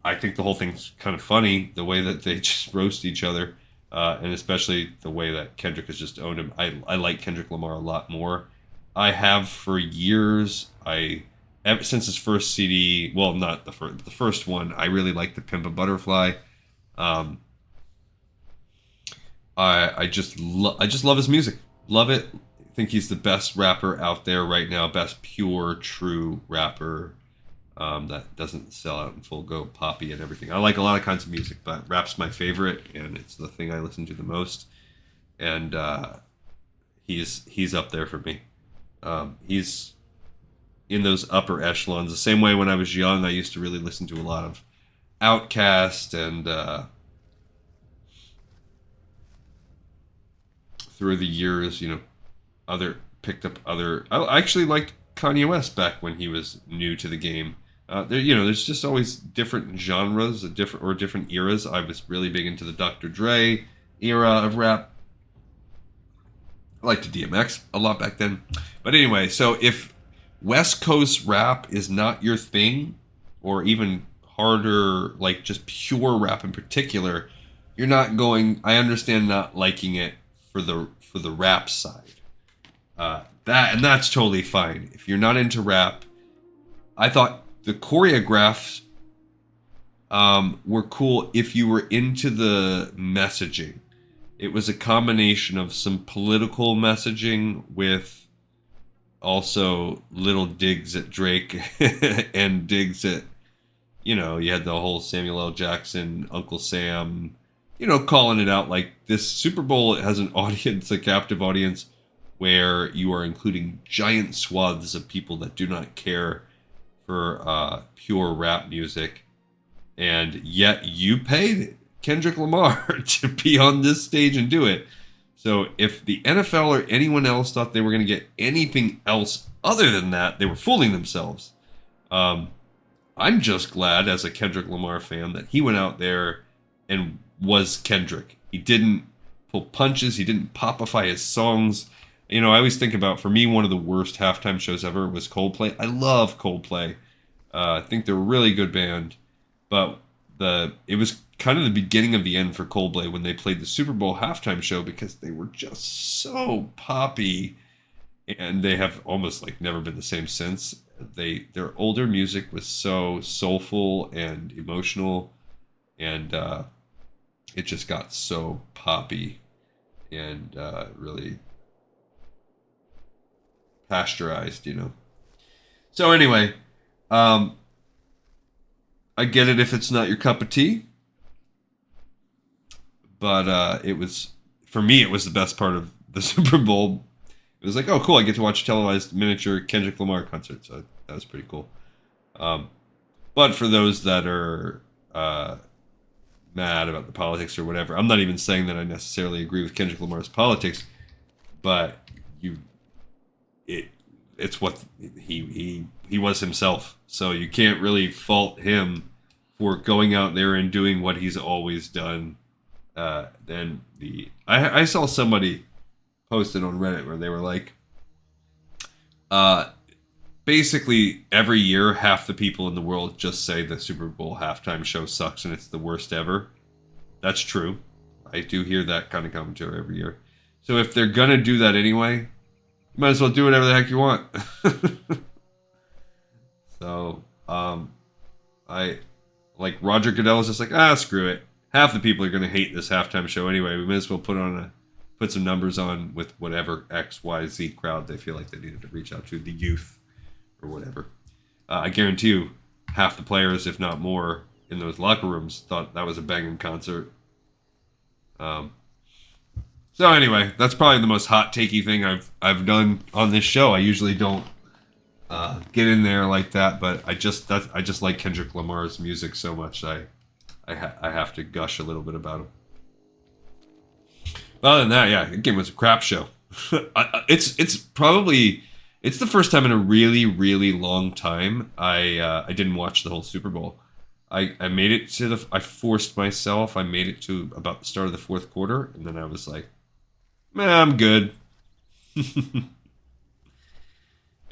S1: I think the whole thing's kind of funny, the way that they just roast each other, and especially the way that Kendrick has just owned him. I like Kendrick Lamar a lot more. I have for years. Ever since his first CD, well, not the first one. I really like the Pimp a Butterfly. I just love his music. Love it. I think he's the best rapper out there right now. Best pure, true rapper that doesn't sell out and full go poppy and everything. I like a lot of kinds of music, but rap's my favorite, and it's the thing I listen to the most. And he's up there for me. He's in those upper echelons. The same way when I was young, I used to really listen to a lot of Outkast and through the years, I actually liked Kanye West back when he was new to the game. There's just always different genres, different eras. I was really big into the Dr. Dre era of rap. I liked DMX a lot back then. But anyway, so if West Coast rap is not your thing, or even harder, like just pure rap in particular, you're not going. I understand not liking it for the rap side. That's totally fine. If you're not into rap, I thought the choreographs were cool if you were into the messaging. It was a combination of some political messaging with also little digs at Drake and digs at, you had the whole Samuel L. Jackson, Uncle Sam, calling it out like this Super Bowl has an audience, a captive audience, where you are including giant swaths of people that do not care for pure rap music, and yet you paid Kendrick Lamar to be on this stage and do it. So if the NFL or anyone else thought they were going to get anything else other than that, they were fooling themselves. I'm just glad as a Kendrick Lamar fan that he went out there and was Kendrick. He didn't pull punches. He didn't popify his songs. I always think about, for me, one of the worst halftime shows ever was Coldplay. I love Coldplay. I think they're a really good band. But it was kind of the beginning of the end for Coldplay when they played the Super Bowl halftime show, because they were just so poppy, and they have almost like never been the same since. Their older music was so soulful and emotional, and it just got so poppy and really pasteurized, So anyway, I get it if it's not your cup of tea, but for me, it was the best part of the Super Bowl. It was like, oh, cool, I get to watch a televised miniature Kendrick Lamar concert, so that was pretty cool. But for those that are mad about the politics or whatever, I'm not even saying that I necessarily agree with Kendrick Lamar's politics, but it's what he was himself, so you can't really fault him for going out there and doing what he's always done. I saw somebody posted on Reddit where they were like, basically every year half the people in the world just say the Super Bowl halftime show sucks and it's the worst ever. That's true. I do hear that kind of commentary every year. So if they're gonna do that anyway, you might as well do whatever the heck you want. So, I like Roger Goodell is just like, screw it. Half the people are gonna hate this halftime show anyway. We might as well put some numbers on with whatever XYZ crowd they feel like they needed to reach out to, the youth or whatever. I guarantee you, half the players, if not more, in those locker rooms thought that was a banging concert. So anyway, that's probably the most hot takey thing I've done on this show. I usually don't get in there like that, but I just like Kendrick Lamar's music so much. I have to gush a little bit about him. Other than that, yeah, the game was a crap show. It's probably It's the first time in a really, really long time I didn't watch the whole Super Bowl. I made it to I forced myself. I made it to about the start of the fourth quarter, and then I was like, man, I'm good.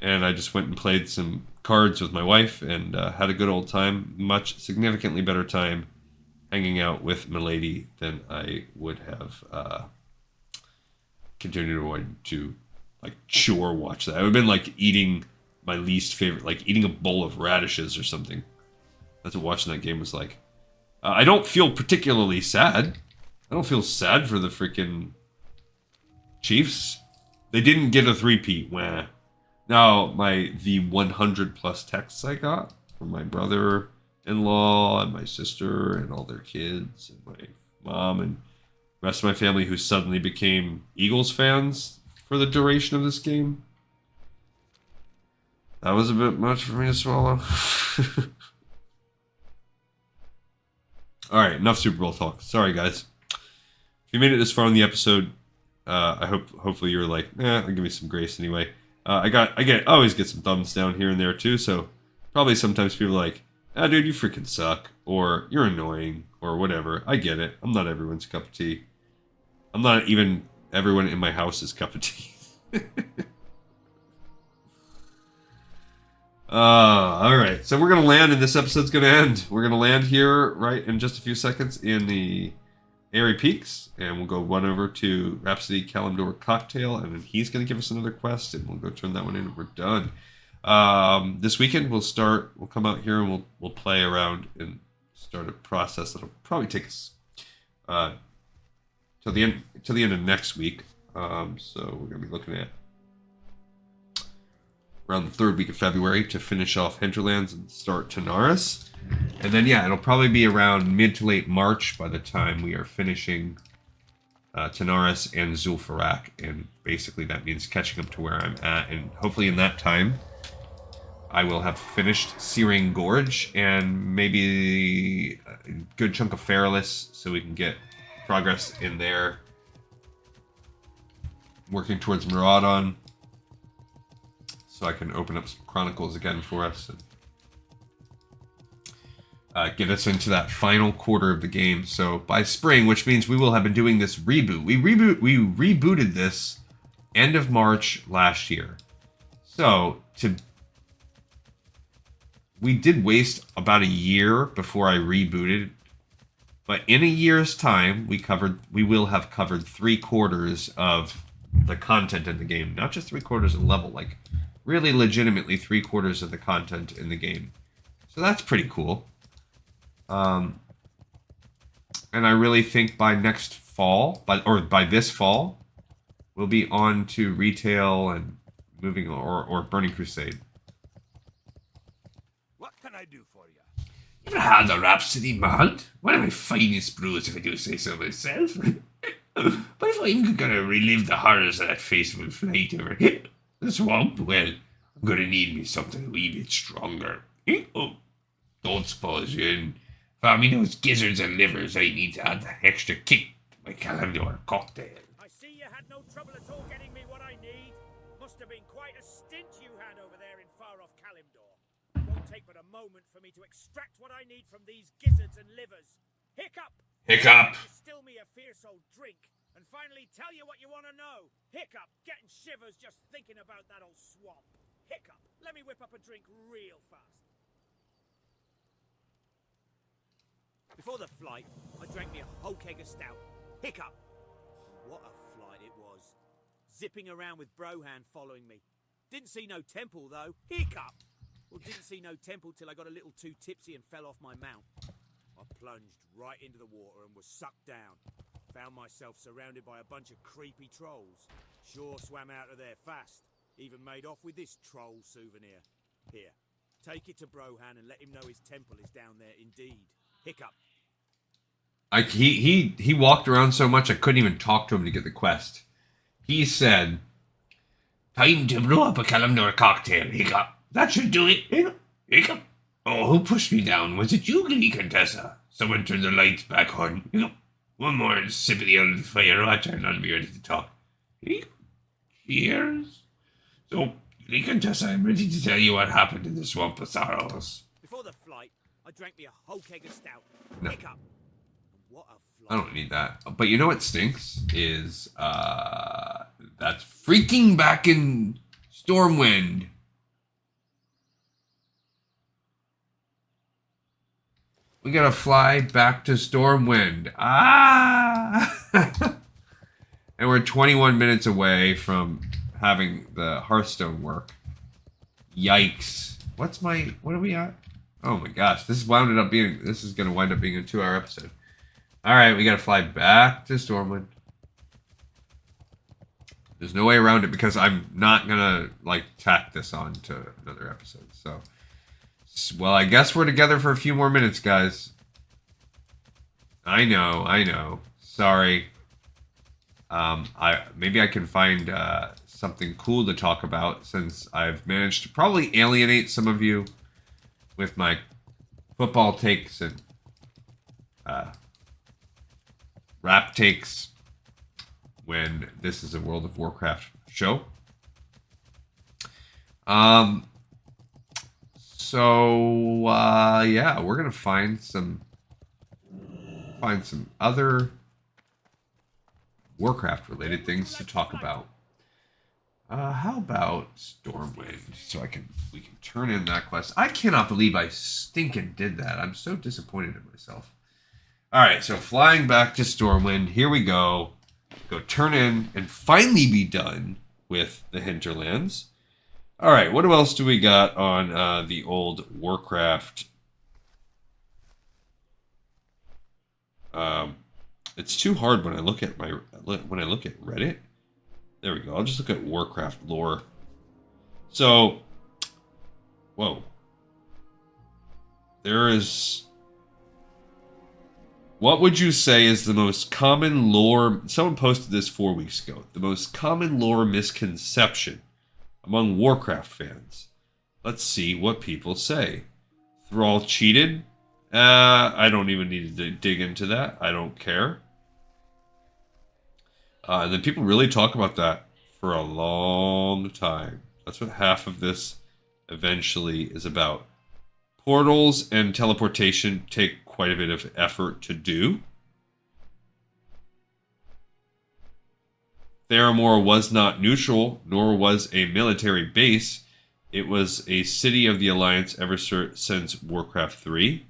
S1: And I just went and played some cards with my wife and had a good old time. Much significantly better time hanging out with Milady than I would have continued to like chore watch that. It would have been like eating my least favorite, like eating a bowl of radishes or something. That's what watching that game was like. I don't feel particularly sad. I don't feel sad for the freaking Chiefs. They didn't get a three-peat. Wah. Now, the 100 plus texts I got from my brother-in-law and my sister and all their kids and my mom and the rest of my family who suddenly became Eagles fans for the duration of this game. That was a bit much for me to swallow. Alright, enough Super Bowl talk. Sorry, guys. If you made it this far in the episode, hopefully you're like, I'll give me some grace anyway. I always get some thumbs down here and there too, so probably sometimes people are like, dude, you freaking suck, or you're annoying, or whatever. I get it. I'm not everyone's cup of tea. I'm not even everyone in my house's cup of tea. Alright, so we're going to land, and this episode's going to end. We're going to land here, right, in just a few seconds in the Airy Peaks, and we'll go run over to Rhapsody, Kalimdor, Kocktail, and then he's going to give us another quest, and we'll go turn that one in, and we're done. This weekend, we'll come out here, and we'll play around and start a process that'll probably take us till the end of next week. So we're going to be looking at around the third week of February to finish off Hinterlands and start Darnassus. And then, it'll probably be around mid to late March by the time we are finishing Darnassus and Zul'Farrak. And basically that means catching up to where I'm at. And hopefully in that time, I will have finished Searing Gorge and maybe a good chunk of Feralus so we can get progress in there. Working towards Maraudon, so I can open up some Chronicles again for us and get us into that final quarter of the game. So by spring, which means we will have been doing this reboot. We rebooted this end of March last year. So we did waste about a year before I rebooted. But in a year's time, we will have covered 3/4 of the content in the game. Not just 3/4 of the level, like really legitimately 3/4 of the content in the game. So that's pretty cool. And I really think by next fall, by this fall, we'll be on to retail and moving or Burning Crusade.
S3: What can I do for you?
S6: You ever had a Rhapsody, man? One of my finest brews, if I do say so myself. But if I'm gonna relive the horrors of that fateful flight over the swamp, well, I'm gonna need me something a wee bit stronger. Oh, don't suppose you in. For me those gizzards and livers, I need to add that extra kick to my Kalimdor cocktail.
S5: I see you had no trouble at all getting me what I need. Must have been quite a stint you had over there in far-off Kalimdor. Won't take but a moment for me to extract what I need from these gizzards and livers. Hiccup!
S6: Hiccup!
S5: Distill me a fierce old drink, and finally tell you what you want to know. Hiccup! Getting shivers just thinking about that old swamp. Hiccup! Let me whip up a drink real fast. Before the flight, I drank me a whole keg of stout. Hiccup! What a flight it was. Zipping around with Brohan following me. Didn't see no temple, though. Hiccup! Well, didn't see no temple till I got a little too tipsy and fell off my mount. I plunged right into the water and was sucked down. Found myself surrounded by a bunch of creepy trolls. Sure swam out of there fast. Even made off with this troll souvenir. Here, take it to Brohan and let him know his temple is down there indeed. Hiccup.
S1: He walked around so much I couldn't even talk to him to get the quest. He said,
S6: Time to brew up a Kalimdor cocktail, Hiccup. That should do it, Hiccup. Hiccup. Oh, who pushed me down? Was it you, Glee Contessa? Someone turn the lights back on. Hiccup. One more sip of the old fire water and I'll be ready to talk. Hiccup. Cheers. So, Lycanthus, I'm ready to tell you what happened in the Swamp of Sorrows.
S5: Before the flight, I drank me a whole keg of stout.
S1: No.
S5: Hiccup. What a flight.
S1: I don't need that. But you know what stinks is that's freaking back in Stormwind. We gotta fly back to Stormwind. And we're 21 minutes away from having the Hearthstone work. Yikes. What are we at? Oh my gosh, this is gonna wind up being a 2-hour episode. Alright, we gotta fly back to Stormwind. There's no way around it because I'm not gonna, like, tack this on to another episode, so... Well, I guess we're together for a few more minutes, guys. I know. Sorry. Maybe I can find something cool to talk about since I've managed to probably alienate some of you with my football takes and rap takes when this is a World of Warcraft show. So yeah, we're gonna find some other Warcraft related things to talk about. How about Stormwind? So we can turn in that quest. I cannot believe I stinking did that. I'm so disappointed in myself. All right, so flying back to Stormwind. Here we go. Go turn in and finally be done with the Hinterlands. All right, what else do we got on the old Warcraft? It's too hard when I look at Reddit. There we go. I'll just look at Warcraft lore. So, whoa. There is. What would you say is the most common lore? Someone posted this 4 weeks ago. The most common lore misconception among Warcraft fans. Let's see what people say. Thrall cheated? I don't even need to dig into that. I don't care. And then people really talk about that for a long time. That's what half of this eventually is about. Portals and teleportation take quite a bit of effort to do. Theramore was not neutral, nor was a military base. It was a city of the Alliance ever since Warcraft 3.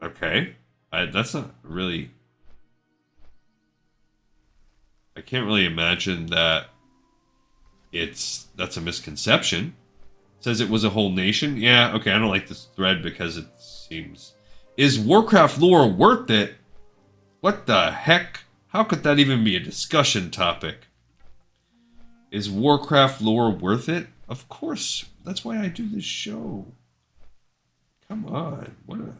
S1: Okay. That's not really... I can't really imagine that that's a misconception. It says it was a whole nation. Yeah, okay, I don't like this thread because it seems... Is Warcraft lore worth it? What the heck? How could that even be a discussion topic? Is Warcraft lore worth it? Of course. That's why I do this show. Come on. What a...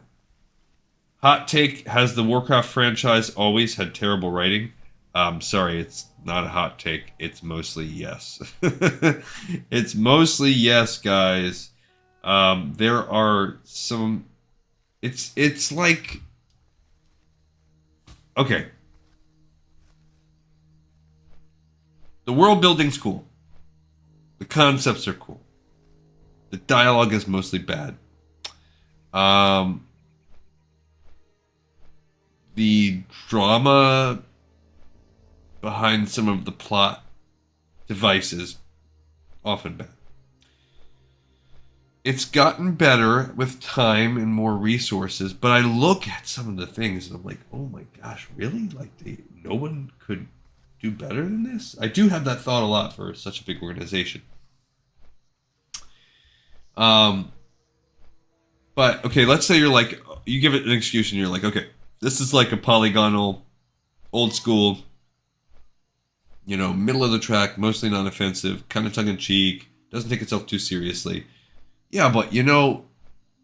S1: Hot take, has the Warcraft franchise always had terrible writing? Sorry, it's not a hot take. It's mostly yes. It's mostly yes, guys. There are some... It's like... Okay. The world building's cool. The concepts are cool. The dialogue is mostly bad. The drama behind some of the plot devices, often bad. It's gotten better with time and more resources, but I look at some of the things and I'm like, oh my gosh, really? Like, no one could do better than this? I do have that thought a lot for such a big organization. But, okay, let's say you're like, you give it an excuse and you're like, okay, this is like a polygonal, old school, you know, middle of the track, mostly non-offensive, kind of tongue-in-cheek, doesn't take itself too seriously. Yeah, but, you know,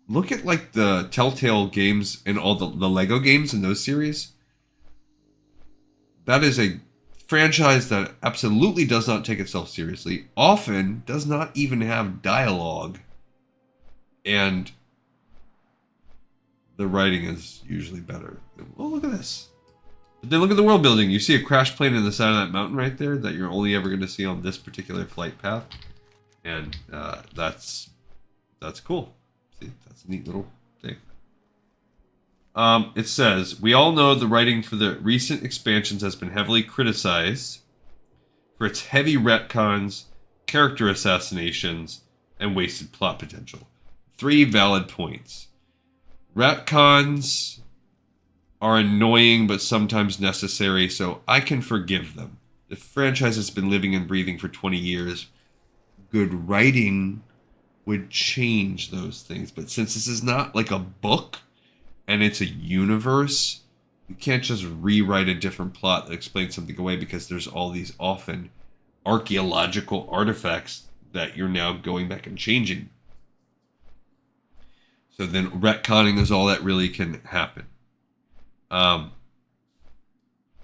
S1: look at, like, the Telltale games and all the Lego games in those series. That is a franchise that absolutely does not take itself seriously, often does not even have dialogue, and the writing is usually better. Oh, look at this. But then look at the world building. You see a crash plane in the side of that mountain right there that you're only ever going to see on this particular flight path. And that's cool. See, that's a neat little thing. It says, we all know the writing for the recent expansions has been heavily criticized for its heavy retcons, character assassinations, and wasted plot potential. 3 valid points. Retcons are annoying but sometimes necessary, so I can forgive them. The franchise has been living and breathing for 20 years. Good writing would change those things. But since this is not like a book and it's a universe, you can't just rewrite a different plot that explains something away because there's all these often archaeological artifacts that you're now going back and changing. So then retconning is all that really can happen.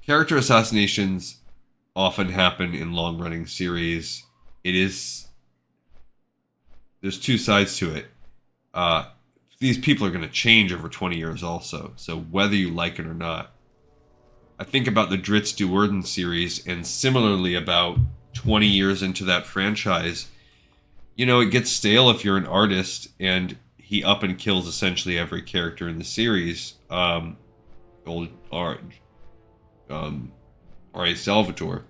S1: Character assassinations often happen in long-running series. There's 2 sides to it. These people are going to change over 20 years also, so whether you like it or not. I think about the Dritz Duerden series, and similarly about 20 years into that franchise, you know, it gets stale if you're an artist, and he up and kills essentially every character in the series. Old R.A. Salvatore.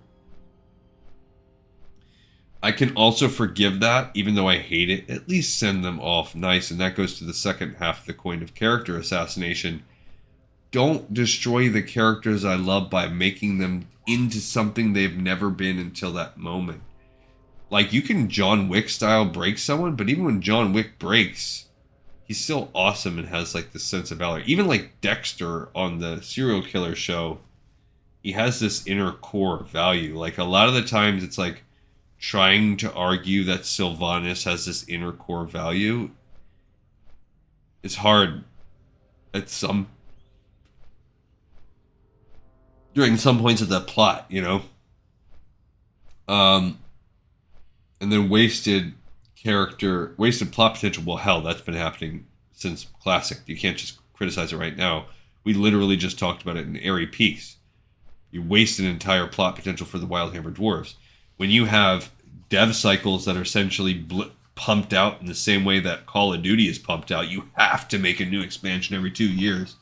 S1: I can also forgive that, even though I hate it. At least send them off nice, and that goes to the second half of the coin of character assassination. Don't destroy the characters I love by making them into something they've never been until that moment. Like, you can John Wick style break someone, but even when John Wick breaks, he's still awesome and has like this sense of valor. Even like Dexter on the serial killer show, he has this inner core value. Like, a lot of the times it's like trying to argue that Sylvanus has this inner core value. It's hard during some points of the plot, you know. And then wasted plot potential. Well, hell, that's been happening since Classic. You can't just criticize it right now. We literally just talked about it in Airy Peaks. You waste an entire plot potential for the Wildhammer Dwarves. When you have dev cycles that are essentially pumped out in the same way that Call of Duty is pumped out, you have to make a new expansion every 2 years.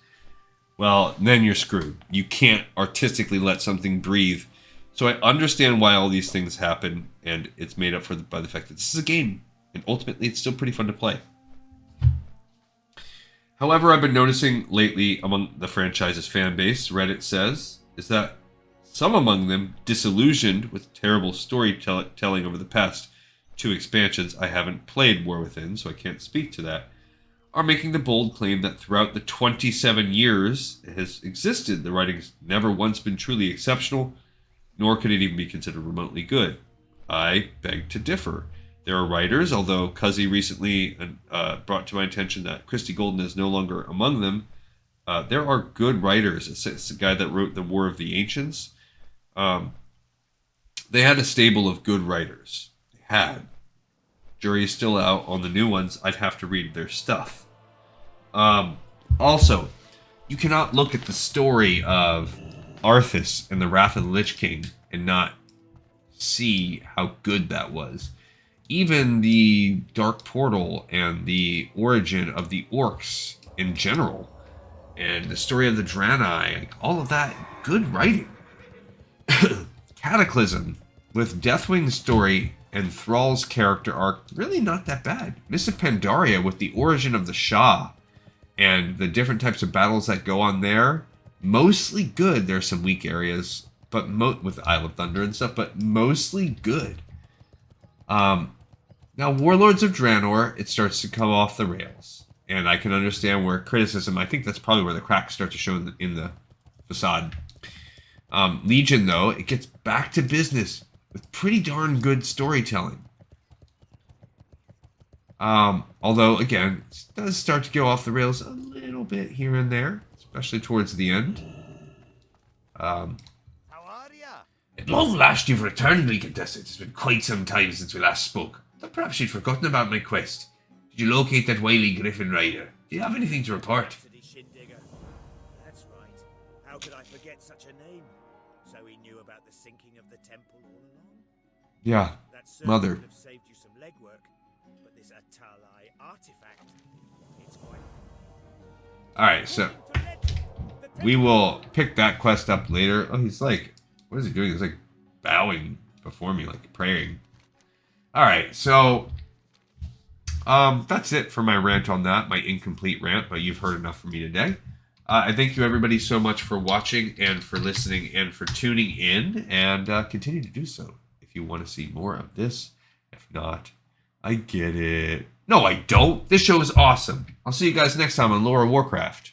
S1: Well, then you're screwed. You can't artistically let something breathe. So I understand why all these things happen, and it's made up by the fact that this is a game, and ultimately it's still pretty fun to play. However, I've been noticing lately among the franchise's fan base, Reddit says, is that some among them, disillusioned with terrible storytelling over the past 2 expansions — I haven't played War Within, so I can't speak to that — are making the bold claim that throughout the 27 years it has existed, the writing's never once been truly exceptional, nor could it even be considered remotely good. I beg to differ. There are writers, although Cuzzy recently brought to my attention that Christy Golden is no longer among them. There are good writers. It's the guy that wrote The War of the Ancients. They had a stable of good writers. They had. Jury is still out on the new ones. I'd have to read their stuff. Also, you cannot look at the story of Arthas and the Wrath of the Lich King and not see how good that was. Even the Dark Portal and the origin of the orcs in general, and the story of the Draenei, like, all of that, good writing. Cataclysm, with Deathwing's story and Thrall's character arc, really not that bad. Mists of Pandaria, with the origin of the Shah and the different types of battles that go on there, mostly good. There's some weak areas, but with Isle of Thunder and stuff, but mostly good. Now, Warlords of Draenor, it starts to come off the rails, and I can understand where criticism — I think that's probably where the cracks start to show in the facade. Legion, though, it gets back to business with pretty darn good storytelling. Although, again, it does start to go off the rails a little bit here and there, especially towards the end.
S5: How are ya?
S6: At long last you've returned, Recondescent. It's been quite some time since we last spoke. Thought perhaps you'd forgotten about my quest. Did you locate that wily Griffin Rider? Do you have anything to report?
S5: Rhapsody Shindigger. That's right. How could I forget such a name? So he knew about the sinking of the temple all along?
S1: Yeah,
S5: That certainly
S1: mother.
S5: would have saved you some legwork. But this Atalai artifact, it's quite...
S1: Alright, so we will pick that quest up later. Oh, he's like, what is he doing? He's like bowing before me, like praying. Alright, so that's it for my rant on that, my incomplete rant, but you've heard enough from me today. I thank you everybody so much for watching and for listening and for tuning in, and continue to do so if you want to see more of this. If not, I get it. No, I don't. This show is awesome. I'll see you guys next time on Lore of Warcraft.